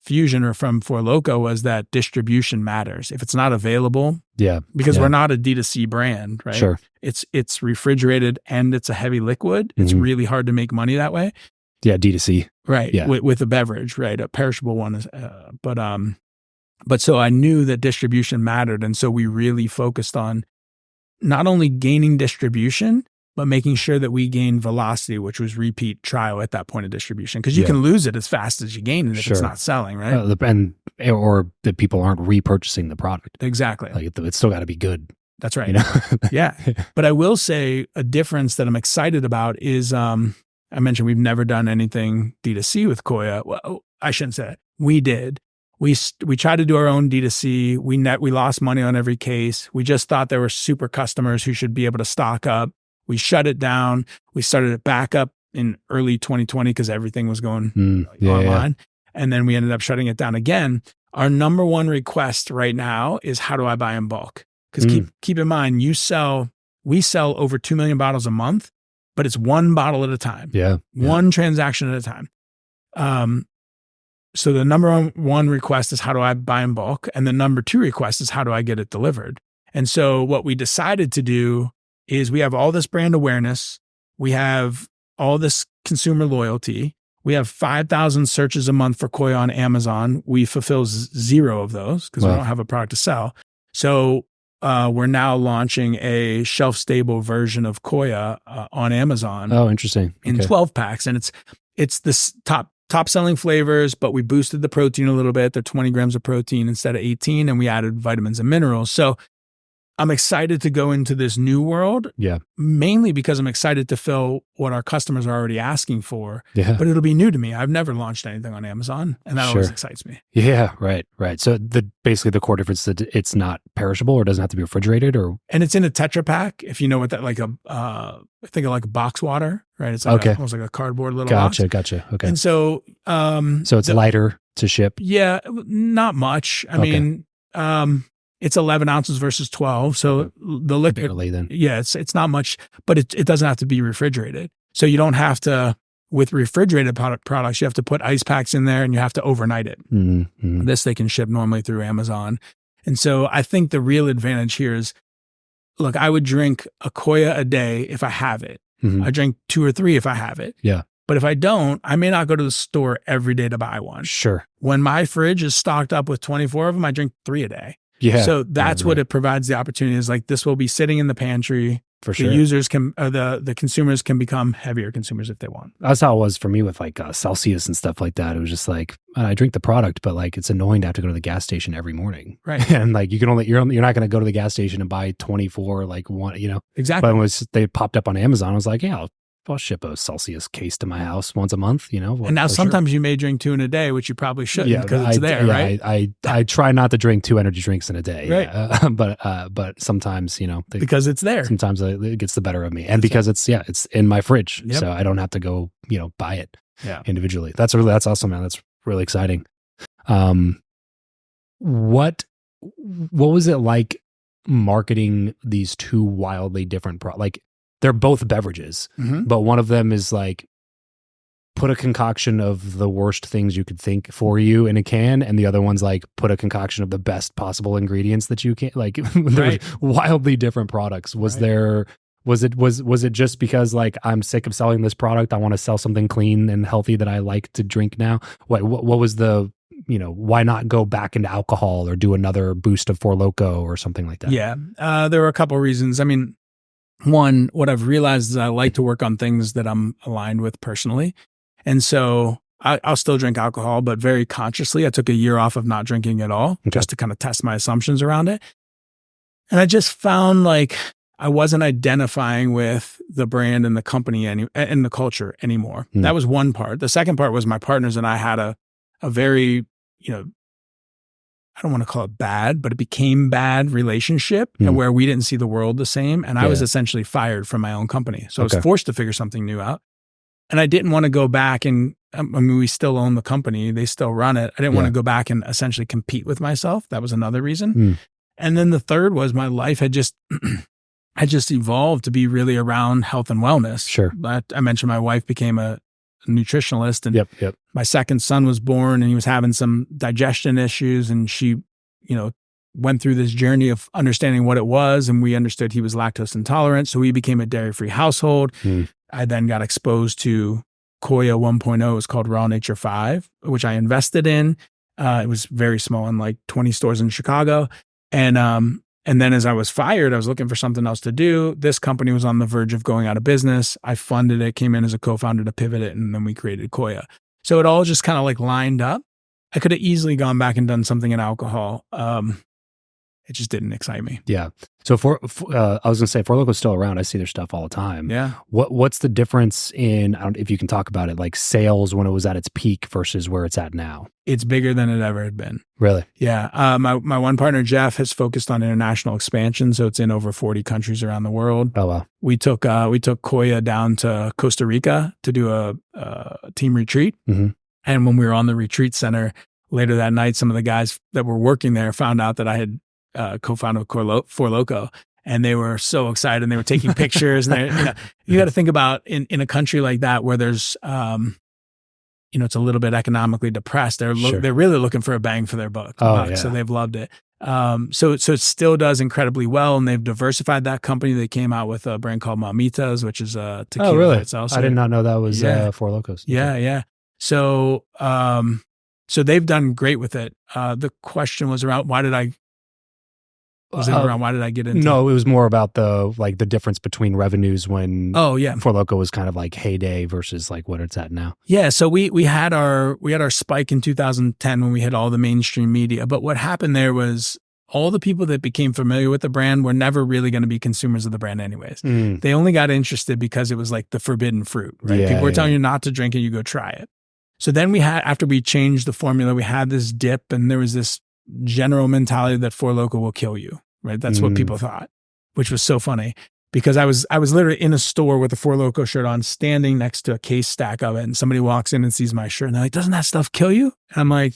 Speaker 1: Fusion or from Four Loko was that distribution matters. If it's not available, because we're not a D2C brand, right?
Speaker 4: Sure.
Speaker 1: It's refrigerated and it's a heavy liquid. It's really hard to make money that way.
Speaker 4: Yeah, D2C.
Speaker 1: Right.
Speaker 4: Yeah.
Speaker 1: With a beverage, right? A perishable one is, but so I knew that distribution mattered. And so we really focused on not only gaining distribution, but making sure that we gain velocity, which was repeat trial at that point of distribution. Because you can lose it as fast as you gain it if it's not selling, right?
Speaker 4: Or that people aren't repurchasing the product.
Speaker 1: Exactly.
Speaker 4: Like it's still got to be good.
Speaker 1: That's right.
Speaker 4: You know?
Speaker 1: Yeah. But I will say a difference that I'm excited about is I mentioned we've never done anything D2C with Koya. Well, I shouldn't say that. We did. We tried to do our own D2C. We lost money on every case. We just thought there were super customers who should be able to stock up. We shut it down. We started it back up in early 2020 because everything was going online. And then we ended up shutting it down again. Our number one request right now is how do I buy in bulk? Because keep in mind, we sell over 2 million bottles a month, but it's one bottle at a time.
Speaker 4: Yeah.
Speaker 1: One transaction at a time. So the number one request is how do I buy in bulk? And the number 2 request is how do I get it delivered? And so what we decided to do is we have all this brand awareness. We have all this consumer loyalty. We have 5,000 searches a month for Koya on Amazon. We fulfill 0 of those because we don't have a product to sell. So we're now launching a shelf-stable version of Koya on Amazon
Speaker 4: Oh, interesting.
Speaker 1: in
Speaker 4: Okay.
Speaker 1: 12 packs, and it's this top selling flavors, but we boosted the protein a little bit. They're 20 grams of protein instead of 18, and we added vitamins and minerals. So I'm excited to go into this new world.
Speaker 4: Yeah.
Speaker 1: Mainly because I'm excited to fill what our customers are already asking for.
Speaker 4: Yeah.
Speaker 1: But it'll be new to me. I've never launched anything on Amazon, and that always
Speaker 4: Sure.
Speaker 1: excites me.
Speaker 4: Yeah. Right. Right. So basically the core difference is that it's not perishable or doesn't have to be refrigerated or.
Speaker 1: And it's in a Tetra Pak. If you know what that, like think of like a box water, right? It's like
Speaker 4: Okay.
Speaker 1: almost like a cardboard little box.
Speaker 4: Gotcha. Okay.
Speaker 1: And so,
Speaker 4: So it's lighter to ship.
Speaker 1: yeah, not much. I
Speaker 4: Okay.
Speaker 1: mean, it's 11 ounces versus 12. So the liquid,
Speaker 4: Barely then.
Speaker 1: yeah, it's not much, but it doesn't have to be refrigerated. So you don't have to, with refrigerated products, you have to put ice packs in there and you have to overnight it.
Speaker 4: Mm-hmm.
Speaker 1: This they can ship normally through Amazon. And so I think the real advantage here is, look, I would drink a Koya a day if I have it.
Speaker 4: Mm-hmm.
Speaker 1: I drink 2 or 3 if I have it.
Speaker 4: Yeah.
Speaker 1: But if I don't, I may not go to the store every day to buy one.
Speaker 4: Sure.
Speaker 1: When my fridge is stocked up with 24 of them, I drink 3 a day.
Speaker 4: Yeah.
Speaker 1: So that's
Speaker 4: Right.
Speaker 1: what it provides the opportunity is like, this will be sitting in the pantry.
Speaker 4: For sure.
Speaker 1: The users can, the consumers can become heavier consumers if they want.
Speaker 4: That's how it was for me with like Celsius and stuff like that. It was just like, I drink the product, but like it's annoying to have to go to the gas station every morning.
Speaker 1: Right.
Speaker 4: And like you're not going to go to the gas station and buy 24, like one,
Speaker 1: Exactly.
Speaker 4: But when they popped up on Amazon, I was like, yeah, I'll ship a Celsius case to my house once a month,
Speaker 1: And now sometimes you may drink 2 in a day, which you probably shouldn't because it's there, right?
Speaker 4: I try not to drink 2 energy drinks in a day.
Speaker 1: Right.
Speaker 4: Yeah. But sometimes,
Speaker 1: Because it's there.
Speaker 4: sometimes it gets the better of me. And because it's in my fridge.
Speaker 1: Yep.
Speaker 4: So I don't have to go, buy it
Speaker 1: Yeah.
Speaker 4: individually. That's awesome, man. That's really exciting. What was it like marketing these 2 wildly different like they're both beverages,
Speaker 1: Mhm.
Speaker 4: but one of them is like put a concoction of the worst things you could think for you in a can, and the other one's like put a concoction of the best possible ingredients that you can. Like they're
Speaker 1: Right.
Speaker 4: wildly different products. Was
Speaker 1: Right.
Speaker 4: it just because like I'm sick of selling this product, I want to sell something clean and healthy that I like to drink now? What was the why not go back into alcohol or do another boost of Four Loko or something like that?
Speaker 1: Yeah. There were a couple of reasons. I mean, one, what I've realized is I like to work on things that I'm aligned with personally. And so I'll still drink alcohol, but very consciously. I took a year off of not drinking at all just to kind of test my assumptions around it. And I just found like I wasn't identifying with the brand and the company and the culture anymore.
Speaker 4: Mm.
Speaker 1: That was one part. The second part was my partners and I had a very, I don't want to call it bad, but it became bad relationship and where we didn't see the world the same. And I was essentially fired from my own company. So I was forced to figure something new out. And I didn't want to go back and, I mean, we still own the company. They still run it. I didn't want to go back and essentially compete with myself. That was another reason.
Speaker 4: Mm.
Speaker 1: And then the third was my life had just, evolved to be really around health and wellness.
Speaker 4: Sure.
Speaker 1: I mentioned my wife became a nutritionalist and
Speaker 4: Yep.
Speaker 1: my second son was born and he was having some digestion issues and she, went through this journey of understanding what it was. And we understood he was lactose intolerant. So we became a dairy-free household.
Speaker 4: Mm.
Speaker 1: I then got exposed to Koya 1.0. It was called Raw Nature 5, which I invested in. It was very small in like 20 stores in Chicago. And then as I was fired, I was looking for something else to do. This company was on the verge of going out of business. I funded it, came in as a co-founder to pivot it, and then we created Koya. So it all just kind of like lined up. I could have easily gone back and done something in alcohol. It just didn't excite me.
Speaker 4: Yeah. So I was going to say Four Loko's still around. I see their stuff all the time.
Speaker 1: Yeah.
Speaker 4: What's the difference in, if you can talk about it, like sales when it was at its peak versus where it's at now?
Speaker 1: It's bigger than it ever had been.
Speaker 4: Really?
Speaker 1: Yeah. My one partner, Jeff, has focused on international expansion. So it's in over 40 countries around the world.
Speaker 4: Oh, wow.
Speaker 1: We took Koya down to Costa Rica to do a team retreat.
Speaker 4: Mm-hmm.
Speaker 1: And when we were on the retreat center later that night, some of the guys that were working there found out that I had co-founded Four Loko, and they were so excited and they were taking pictures. And you got to think about in a country like that where there's, it's a little bit economically depressed. They're really looking for a bang for their buck. So they've loved it. So it still does incredibly well, and they've diversified that company. They came out with a brand called Mamitas, which is a tequila.
Speaker 4: Oh, really?
Speaker 1: Itself.
Speaker 4: I did not know that was Four Lokos.
Speaker 1: Yeah. So they've done great with it. The question was around why did I Was it around why did I get into?
Speaker 4: No, it was more about the difference between revenues when
Speaker 1: Oh yeah,
Speaker 4: Four Loko was kind of like heyday versus like what it's at now.
Speaker 1: Yeah, so we had our spike in 2010 when we hit all the mainstream media. But what happened there was all the people that became familiar with the brand were never really going to be consumers of the brand anyways. They only got interested because it was like the forbidden fruit, right?
Speaker 4: Yeah,
Speaker 1: People were telling you not to drink it, you go try it. So then after we changed the formula, we had this dip and there was this general mentality that Four Loko will kill you, right? That's what people thought, which was so funny. Because I was literally in a store with a Four Loko shirt on, standing next to a case stack of it, and somebody walks in and sees my shirt, and they're like, "Doesn't that stuff kill you?" And I'm like,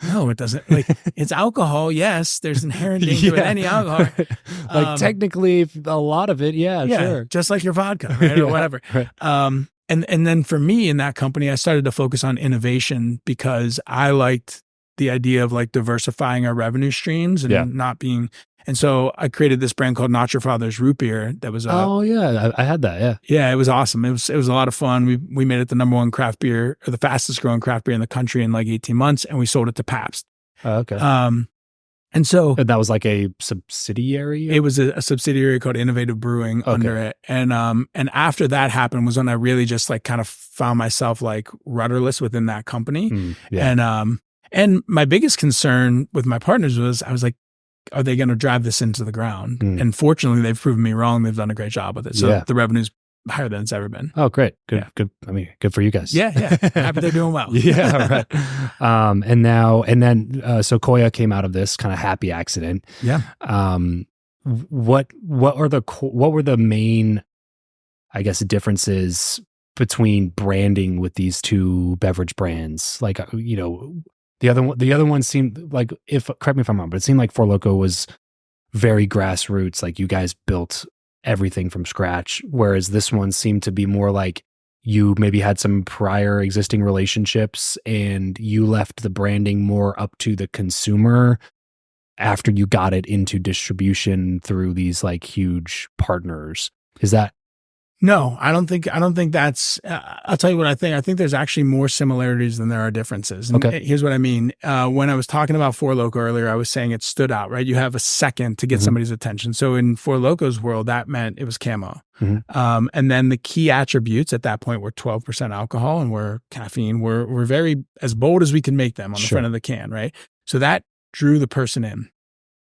Speaker 1: "No, it doesn't. Like, it's alcohol. Yes, there's inherent danger with any alcohol.
Speaker 4: Like technically, a lot of it, yeah, sure,
Speaker 1: just like your vodka, right, or whatever."
Speaker 4: Right.
Speaker 1: And then for me in that company, I started to focus on innovation because I liked the idea of like diversifying our revenue streams and not being. And so I created this brand called Not Your Father's Root Beer. That was
Speaker 4: I had that. Yeah,
Speaker 1: yeah, it was awesome. It was a lot of fun. We made it the #1 craft beer, or the fastest growing craft beer in the country in like 18 months, and we sold it to Pabst.
Speaker 4: Okay.
Speaker 1: And so
Speaker 4: that was like a subsidiary.
Speaker 1: It was a subsidiary called Innovative Brewing under it. And after that happened was when I really just like kind of found myself like rudderless within that company. And my biggest concern with my partners was I was like, are they going to drive this into the ground? And fortunately, they've proven me wrong. They've done a great job with it. So the revenue's higher than it's ever been.
Speaker 4: Oh, great. Good. I mean, good for you guys.
Speaker 1: Yeah. Happy they're doing well.
Speaker 4: Yeah, right. So Koya came out of this kind of happy accident.
Speaker 1: Yeah.
Speaker 4: What were the main, I guess, differences between branding with these two beverage brands? Like, the other one seemed like, correct me if I'm wrong, but it seemed like Four Loko was very grassroots. Like you guys built everything from scratch, whereas this one seemed to be more like you maybe had some prior existing relationships and you left the branding more up to the consumer after you got it into distribution through these like huge partners. Is that?
Speaker 1: No, I don't think that's, I'll tell you what I think. I think there's actually more similarities than there are differences. And here's what I mean. When I was talking about Four Loko earlier, I was saying it stood out, right? You have a second to get somebody's attention. So in Four Loko's world, that meant it was camo. And then the key attributes at that point were 12% alcohol and were caffeine. We're very as bold as we can make them on the front of the can, right? So that drew the person in.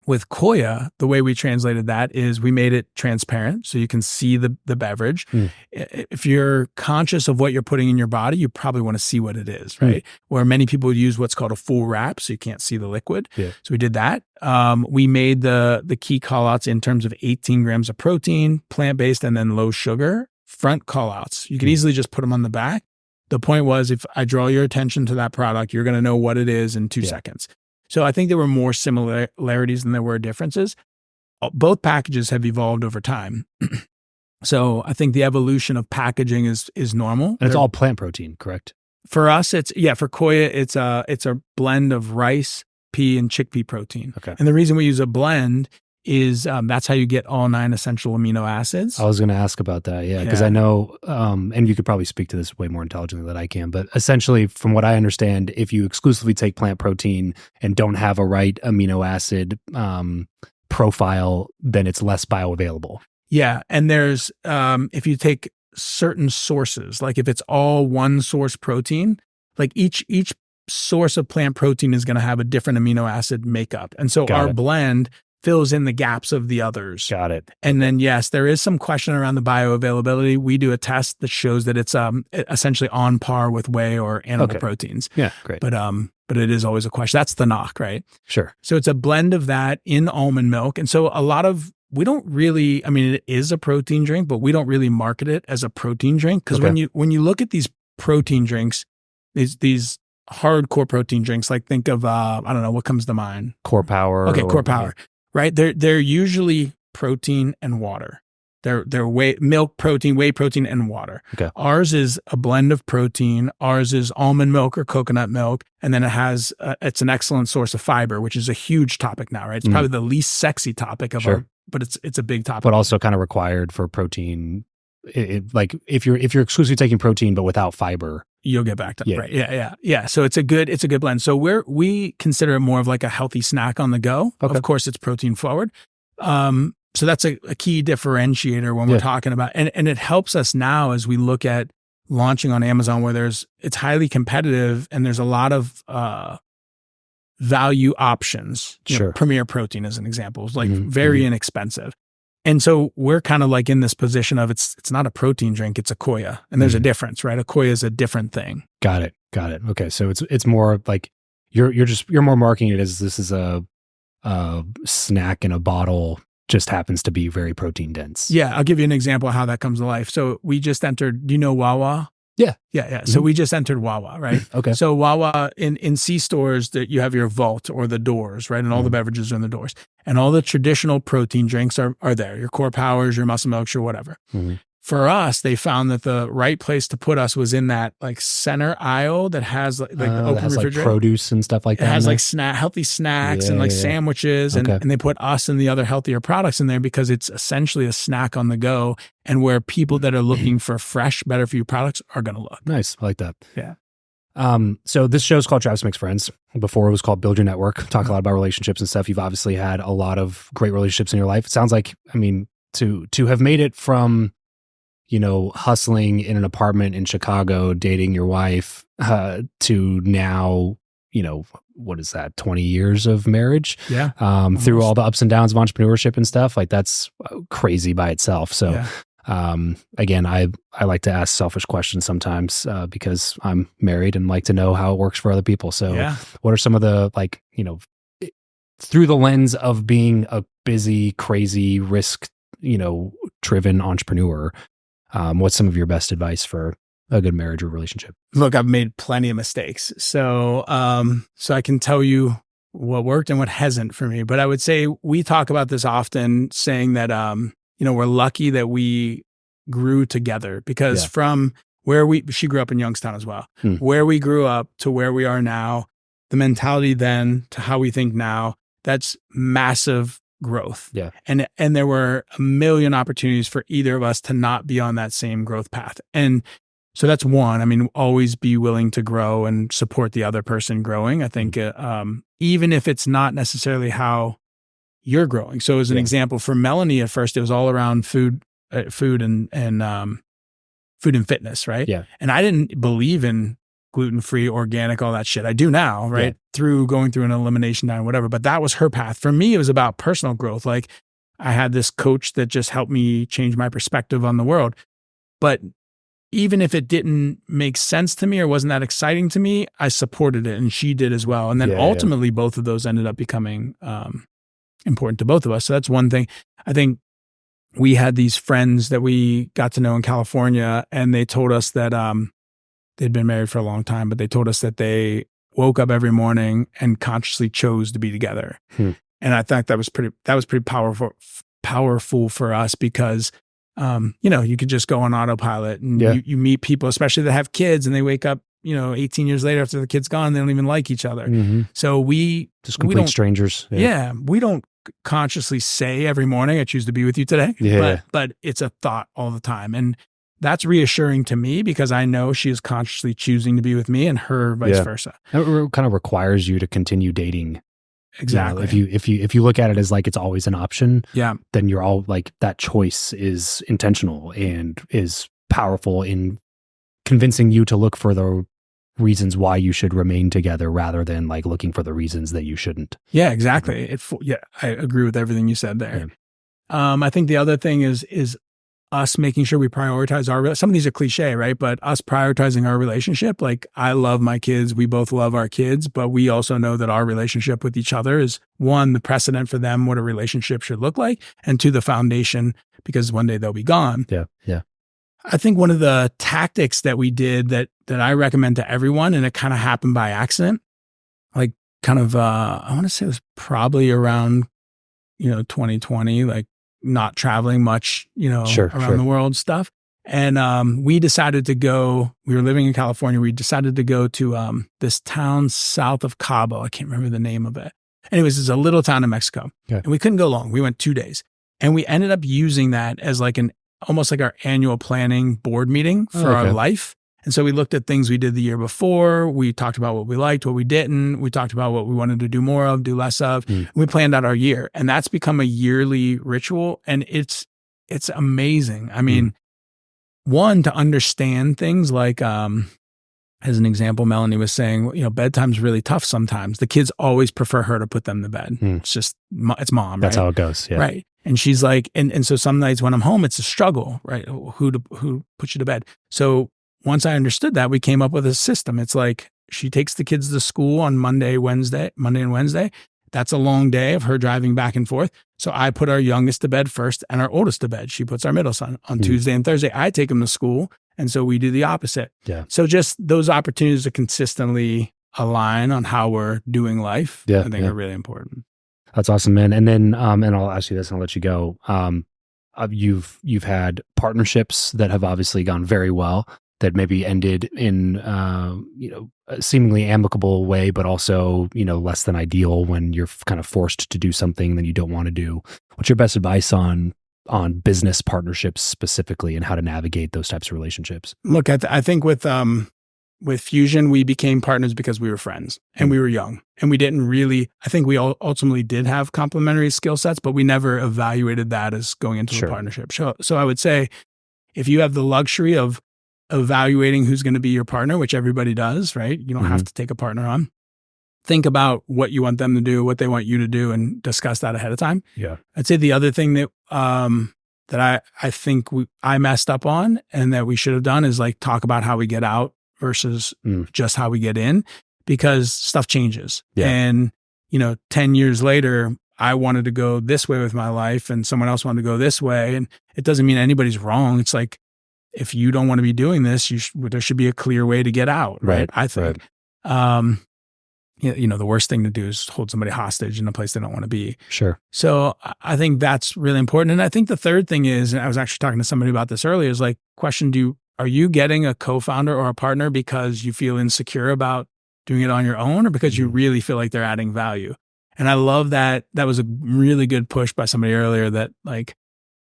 Speaker 1: With Koya, the way we translated that is we made it transparent so you can see the beverage. If you're conscious of what you're putting in your body, you probably want to see what it is, right? Where many people use what's called a full wrap so you can't see the liquid. So we did that. We made the key callouts in terms of 18 grams of protein, plant-based, and then low sugar, front callouts. You could easily just put them on the back. The point was if I draw your attention to that product, you're going to know what it is in 2 seconds. So I think there were more similarities than there were differences. Both packages have evolved over time. So I think the evolution of packaging is normal.
Speaker 4: And it's all plant protein, correct?
Speaker 1: For us, for Koya, it's a blend of rice, pea, and chickpea protein.
Speaker 4: Okay.
Speaker 1: And the reason we use a blend is that's how you get all 9 essential amino acids.
Speaker 4: I was going to ask about that, because I know, and you could probably speak to this way more intelligently than I can, but essentially, from what I understand, if you exclusively take plant protein and don't have a right amino acid profile, then it's less bioavailable.
Speaker 1: Yeah, and there's, if you take certain sources, like if it's all one source protein, like each source of plant protein is going to have a different amino acid makeup. And so our blend fills in the gaps of the others.
Speaker 4: Got it.
Speaker 1: And then, yes, there is some question around the bioavailability. We do a test that shows that it's essentially on par with whey or animal proteins.
Speaker 4: Yeah, great.
Speaker 1: But it is always a question. That's the knock, right?
Speaker 4: Sure.
Speaker 1: So it's a blend of that in almond milk. And so we don't really, I mean, it is a protein drink, but we don't really market it as a protein drink. Because when you look at these protein drinks, these hardcore protein drinks, like think of, I don't know, what comes to mind?
Speaker 4: Core Power.
Speaker 1: Okay, Core Power. Right? They're usually protein and water. They're milk, protein, whey protein, and water.
Speaker 4: Okay.
Speaker 1: Ours is a blend of protein. Ours is almond milk or coconut milk. And then it's an excellent source of fiber, which is a huge topic now, right? It's probably the least sexy topic of but it's a big topic.
Speaker 4: But also kind of required for protein like if you're exclusively taking protein but without fiber,
Speaker 1: you'll get back to
Speaker 4: Yeah.
Speaker 1: right. Yeah. So it's a good blend. So we consider it more of like a healthy snack on the go.
Speaker 4: Okay.
Speaker 1: Of course, it's protein forward. So that's a key differentiator when we're talking about, and it helps us now as we look at launching on Amazon, where it's highly competitive and there's a lot of value options. You know,
Speaker 4: Sure.
Speaker 1: Premier Protein as an example is like
Speaker 4: Mhm,
Speaker 1: very inexpensive. And so we're kind of like in this position of it's not a protein drink, it's a Koya. And there's a difference, right? A Koya is a different thing.
Speaker 4: Got it. Okay, so it's more like you're more marketing it as this is a snack in a bottle, just happens to be very protein dense.
Speaker 1: Yeah, I'll give you an example of how that comes to life. So we just entered, do you know Wawa?
Speaker 4: Yeah.
Speaker 1: So we just entered Wawa, right?
Speaker 4: Okay.
Speaker 1: So Wawa in C stores that you have your vault or the doors, right? And all the beverages are in the doors. And all the traditional protein drinks are there. Your Core Powers, your Muscle Milks, your whatever.
Speaker 4: Mhm.
Speaker 1: For us, they found that the right place to put us was in that like center aisle that has like the
Speaker 4: that
Speaker 1: open
Speaker 4: has like
Speaker 1: refrigerator.
Speaker 4: produce and stuff like
Speaker 1: It
Speaker 4: that.
Speaker 1: has
Speaker 4: in
Speaker 1: like healthy snacks and
Speaker 4: Yeah,
Speaker 1: like
Speaker 4: yeah.
Speaker 1: sandwiches,
Speaker 4: Okay.
Speaker 1: and they put us and the other healthier products in there because it's essentially a snack on the go, and where people that are looking for fresh, better for you products are going to look.
Speaker 4: there. Nice. I like that.
Speaker 1: Yeah.
Speaker 4: So this show's called Travis Makes Friends. Before it was called Build Your Network. Talk a lot about relationships and stuff. You've obviously had a lot of great relationships in your life. It sounds like, I mean, to have made it from, you know, hustling in an apartment in Chicago, dating your wife, to now, you know, what is that, 20 years of marriage?
Speaker 1: Yeah.
Speaker 4: Through all the ups and downs of entrepreneurship and stuff, like that's crazy by itself. So,
Speaker 1: Yeah.
Speaker 4: again, I like to ask selfish questions sometimes, because I'm married and like to know how it works for other people. So
Speaker 1: Yeah.
Speaker 4: what are some of the, like, you know, through the lens of being a busy, crazy, risk, you know, driven entrepreneur, what's some of your best advice for a good marriage or relationship?
Speaker 1: Look, I've made plenty of mistakes. So I can tell you what worked and what hasn't for me. But I would say we talk about this often, saying that, you know, we're lucky that we grew together, because from where she grew up in Youngstown as well, where we grew up to where we are now, the mentality then to how we think now, that's massive growth.
Speaker 4: Yeah.
Speaker 1: And there were a million opportunities for either of us to not be on that same growth path. And so that's one. I mean, always be willing to grow and support the other person growing. I think, even if it's not necessarily how you're growing. So as an example, for Melanie, at first, it was all around food and fitness, right?
Speaker 4: Yeah.
Speaker 1: And I didn't believe in gluten-free, organic, all that shit. I do now, right? Through going through an elimination diet, whatever. But that was her path. For me, it was about personal growth. Like I had this coach that just helped me change my perspective on the world. But even if it didn't make sense to me or wasn't that exciting to me, I supported it, and she did as well. And then ultimately, both of those ended up becoming important to both of us. So that's one thing. I think we had these friends that we got to know in California, and they told us that they'd been married for a long time, but they told us that they woke up every morning and consciously chose to be together. And I thought that was pretty powerful for us, because you know, you could just go on autopilot, and you meet people, especially that have kids, and they wake up, you know, 18 years later after the kid's gone, they don't even like each other. So we
Speaker 4: just complete strangers.
Speaker 1: We don't consciously say every morning, I choose to be with you today, but it's a thought all the time. And that's reassuring to me, because I know she is consciously choosing to be with me, and her vice versa.
Speaker 4: It kind of requires you to continue dating.
Speaker 1: Exactly.
Speaker 4: You know, if you look at it as like it's always an option, then you're all like, that choice is intentional and is powerful in convincing you to look for the reasons why you should remain together, rather than like looking for the reasons that you shouldn't.
Speaker 1: Yeah, exactly. I agree with everything you said there. I think the other thing is us making sure we prioritize some of these are cliche, right? But us prioritizing our relationship. Like, I love my kids. We both love our kids, but we also know that our relationship with each other is, one, the precedent for them, what a relationship should look like, and two, the foundation, because one day they'll be gone.
Speaker 4: Yeah.
Speaker 1: I think one of the tactics that we did that I recommend to everyone, and it kind of happened by accident, like kind of, I want to say it was probably around, 2020, like not traveling much, around the world stuff. And we decided to go, we were living in California. We decided to go to this town south of Cabo. I can't remember the name of it. Anyways, it's a little town in Mexico. And we couldn't go long. We went 2 days. And we ended up using that as like an almost like our annual planning board meeting for our life. And so we looked at things we did the year before. We talked about what we liked, what we didn't. We talked about what we wanted to do more of, do less of. We planned out our year, and that's become a yearly ritual. And it's amazing. I mean, one, to understand things like, as an example, Melanie was saying, bedtime's really tough sometimes. The kids always prefer her to put them to bed. It's just, it's mom,
Speaker 4: That's
Speaker 1: right?
Speaker 4: how it goes. Yeah.
Speaker 1: Right. And she's like, and so some nights when I'm home, it's a struggle, right? Who puts you to bed? So once I understood that, we came up with a system. It's like she takes the kids to school on Monday and Wednesday. That's a long day of her driving back and forth. So I put our youngest to bed first and our oldest to bed. She puts our middle son on Tuesday and Thursday. I take them to school. And so we do the opposite.
Speaker 4: Yeah.
Speaker 1: So just those opportunities to consistently align on how we're doing life, I think are really important.
Speaker 4: That's awesome, man. And then, and I'll ask you this and I'll let you go. You've had partnerships that have obviously gone very well, that maybe ended in, a seemingly amicable way, but also, less than ideal when you're kind of forced to do something that you don't want to do. What's your best advice on business partnerships specifically and how to navigate those types of relationships?
Speaker 1: Look, I think with Fusion, we became partners because we were friends and we were young, and we didn't really, I think we ultimately did have complementary skill sets, but we never evaluated that as going into a partnership. So I would say, if you have the luxury of evaluating who's going to be your partner, which everybody does, right? You don't have to take a partner on. Think about what you want them to do, what they want you to do, and discuss that ahead of time.
Speaker 4: Yeah.
Speaker 1: I'd say the other thing that I think I messed up on and that we should have done is like talk about how we get out versus just how we get in, because stuff changes.
Speaker 4: Yeah.
Speaker 1: And, 10 years later, I wanted to go this way with my life and someone else wanted to go this way. And it doesn't mean anybody's wrong. It's like, if you don't want to be doing this, there should be a clear way to get out. Right. I think, the worst thing to do is hold somebody hostage in a place they don't want to be.
Speaker 4: Sure.
Speaker 1: So I think that's really important. And I think the third thing is, and I was actually talking to somebody about this earlier, is like, are you getting a co-founder or a partner because you feel insecure about doing it on your own, or because you really feel like they're adding value? And I love that. That was a really good push by somebody earlier that like,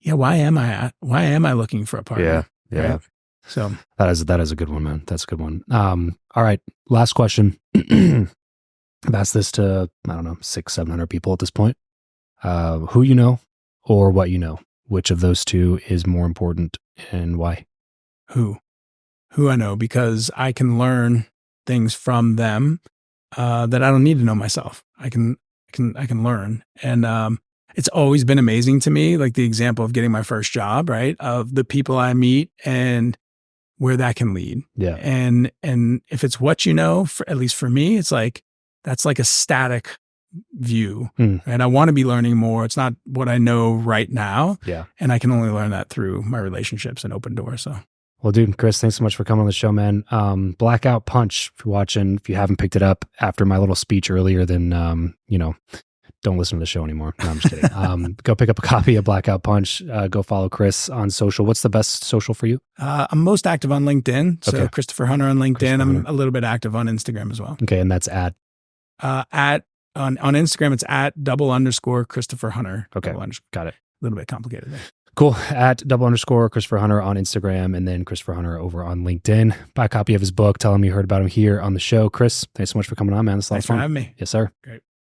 Speaker 1: why am I looking for a partner?
Speaker 4: Yeah.
Speaker 1: Right? So
Speaker 4: that is a good one, man. That's a good one. All right. Last question. I've asked this to, 600-700 people at this point. Who you know or what you know? Which of those two is more important and why?
Speaker 1: Who I know, because I can learn things from them that I don't need to know myself. I can learn. And it's always been amazing to me, like the example of getting my first job, right? Of the people I meet and where that can lead.
Speaker 4: Yeah.
Speaker 1: And if it's what at least for me, it's like, that's like a static view. And I want to be learning more. It's not what I know right now.
Speaker 4: Yeah.
Speaker 1: And I can only learn that through my relationships and open doors. So.
Speaker 4: Well, dude, Chris, thanks so much for coming on the show, man. Blackout Punch, if you're watching, if you haven't picked it up after my little speech earlier, then, don't listen to the show anymore. No, I'm just kidding. Go pick up a copy of Blackout Punch. Go follow Chris on social. What's the best social for you?
Speaker 1: I'm most active on LinkedIn. So
Speaker 4: Okay.
Speaker 1: Christopher Hunter on LinkedIn. I'm a little bit active on Instagram as well.
Speaker 4: Okay. And that's at
Speaker 1: on Instagram, it's @ Christopher Hunter.
Speaker 4: Okay. Got it.
Speaker 1: A little bit complicated there.
Speaker 4: Cool. At @ Christopher Hunter on Instagram, and then Christopher Hunter over on LinkedIn. Buy a copy of his book. Tell him you heard about him here on the show. Chris, thanks so much for coming on, man. This is a lot of
Speaker 1: Thanks for
Speaker 4: fun.
Speaker 1: having me.
Speaker 4: Yes, sir.
Speaker 1: Great.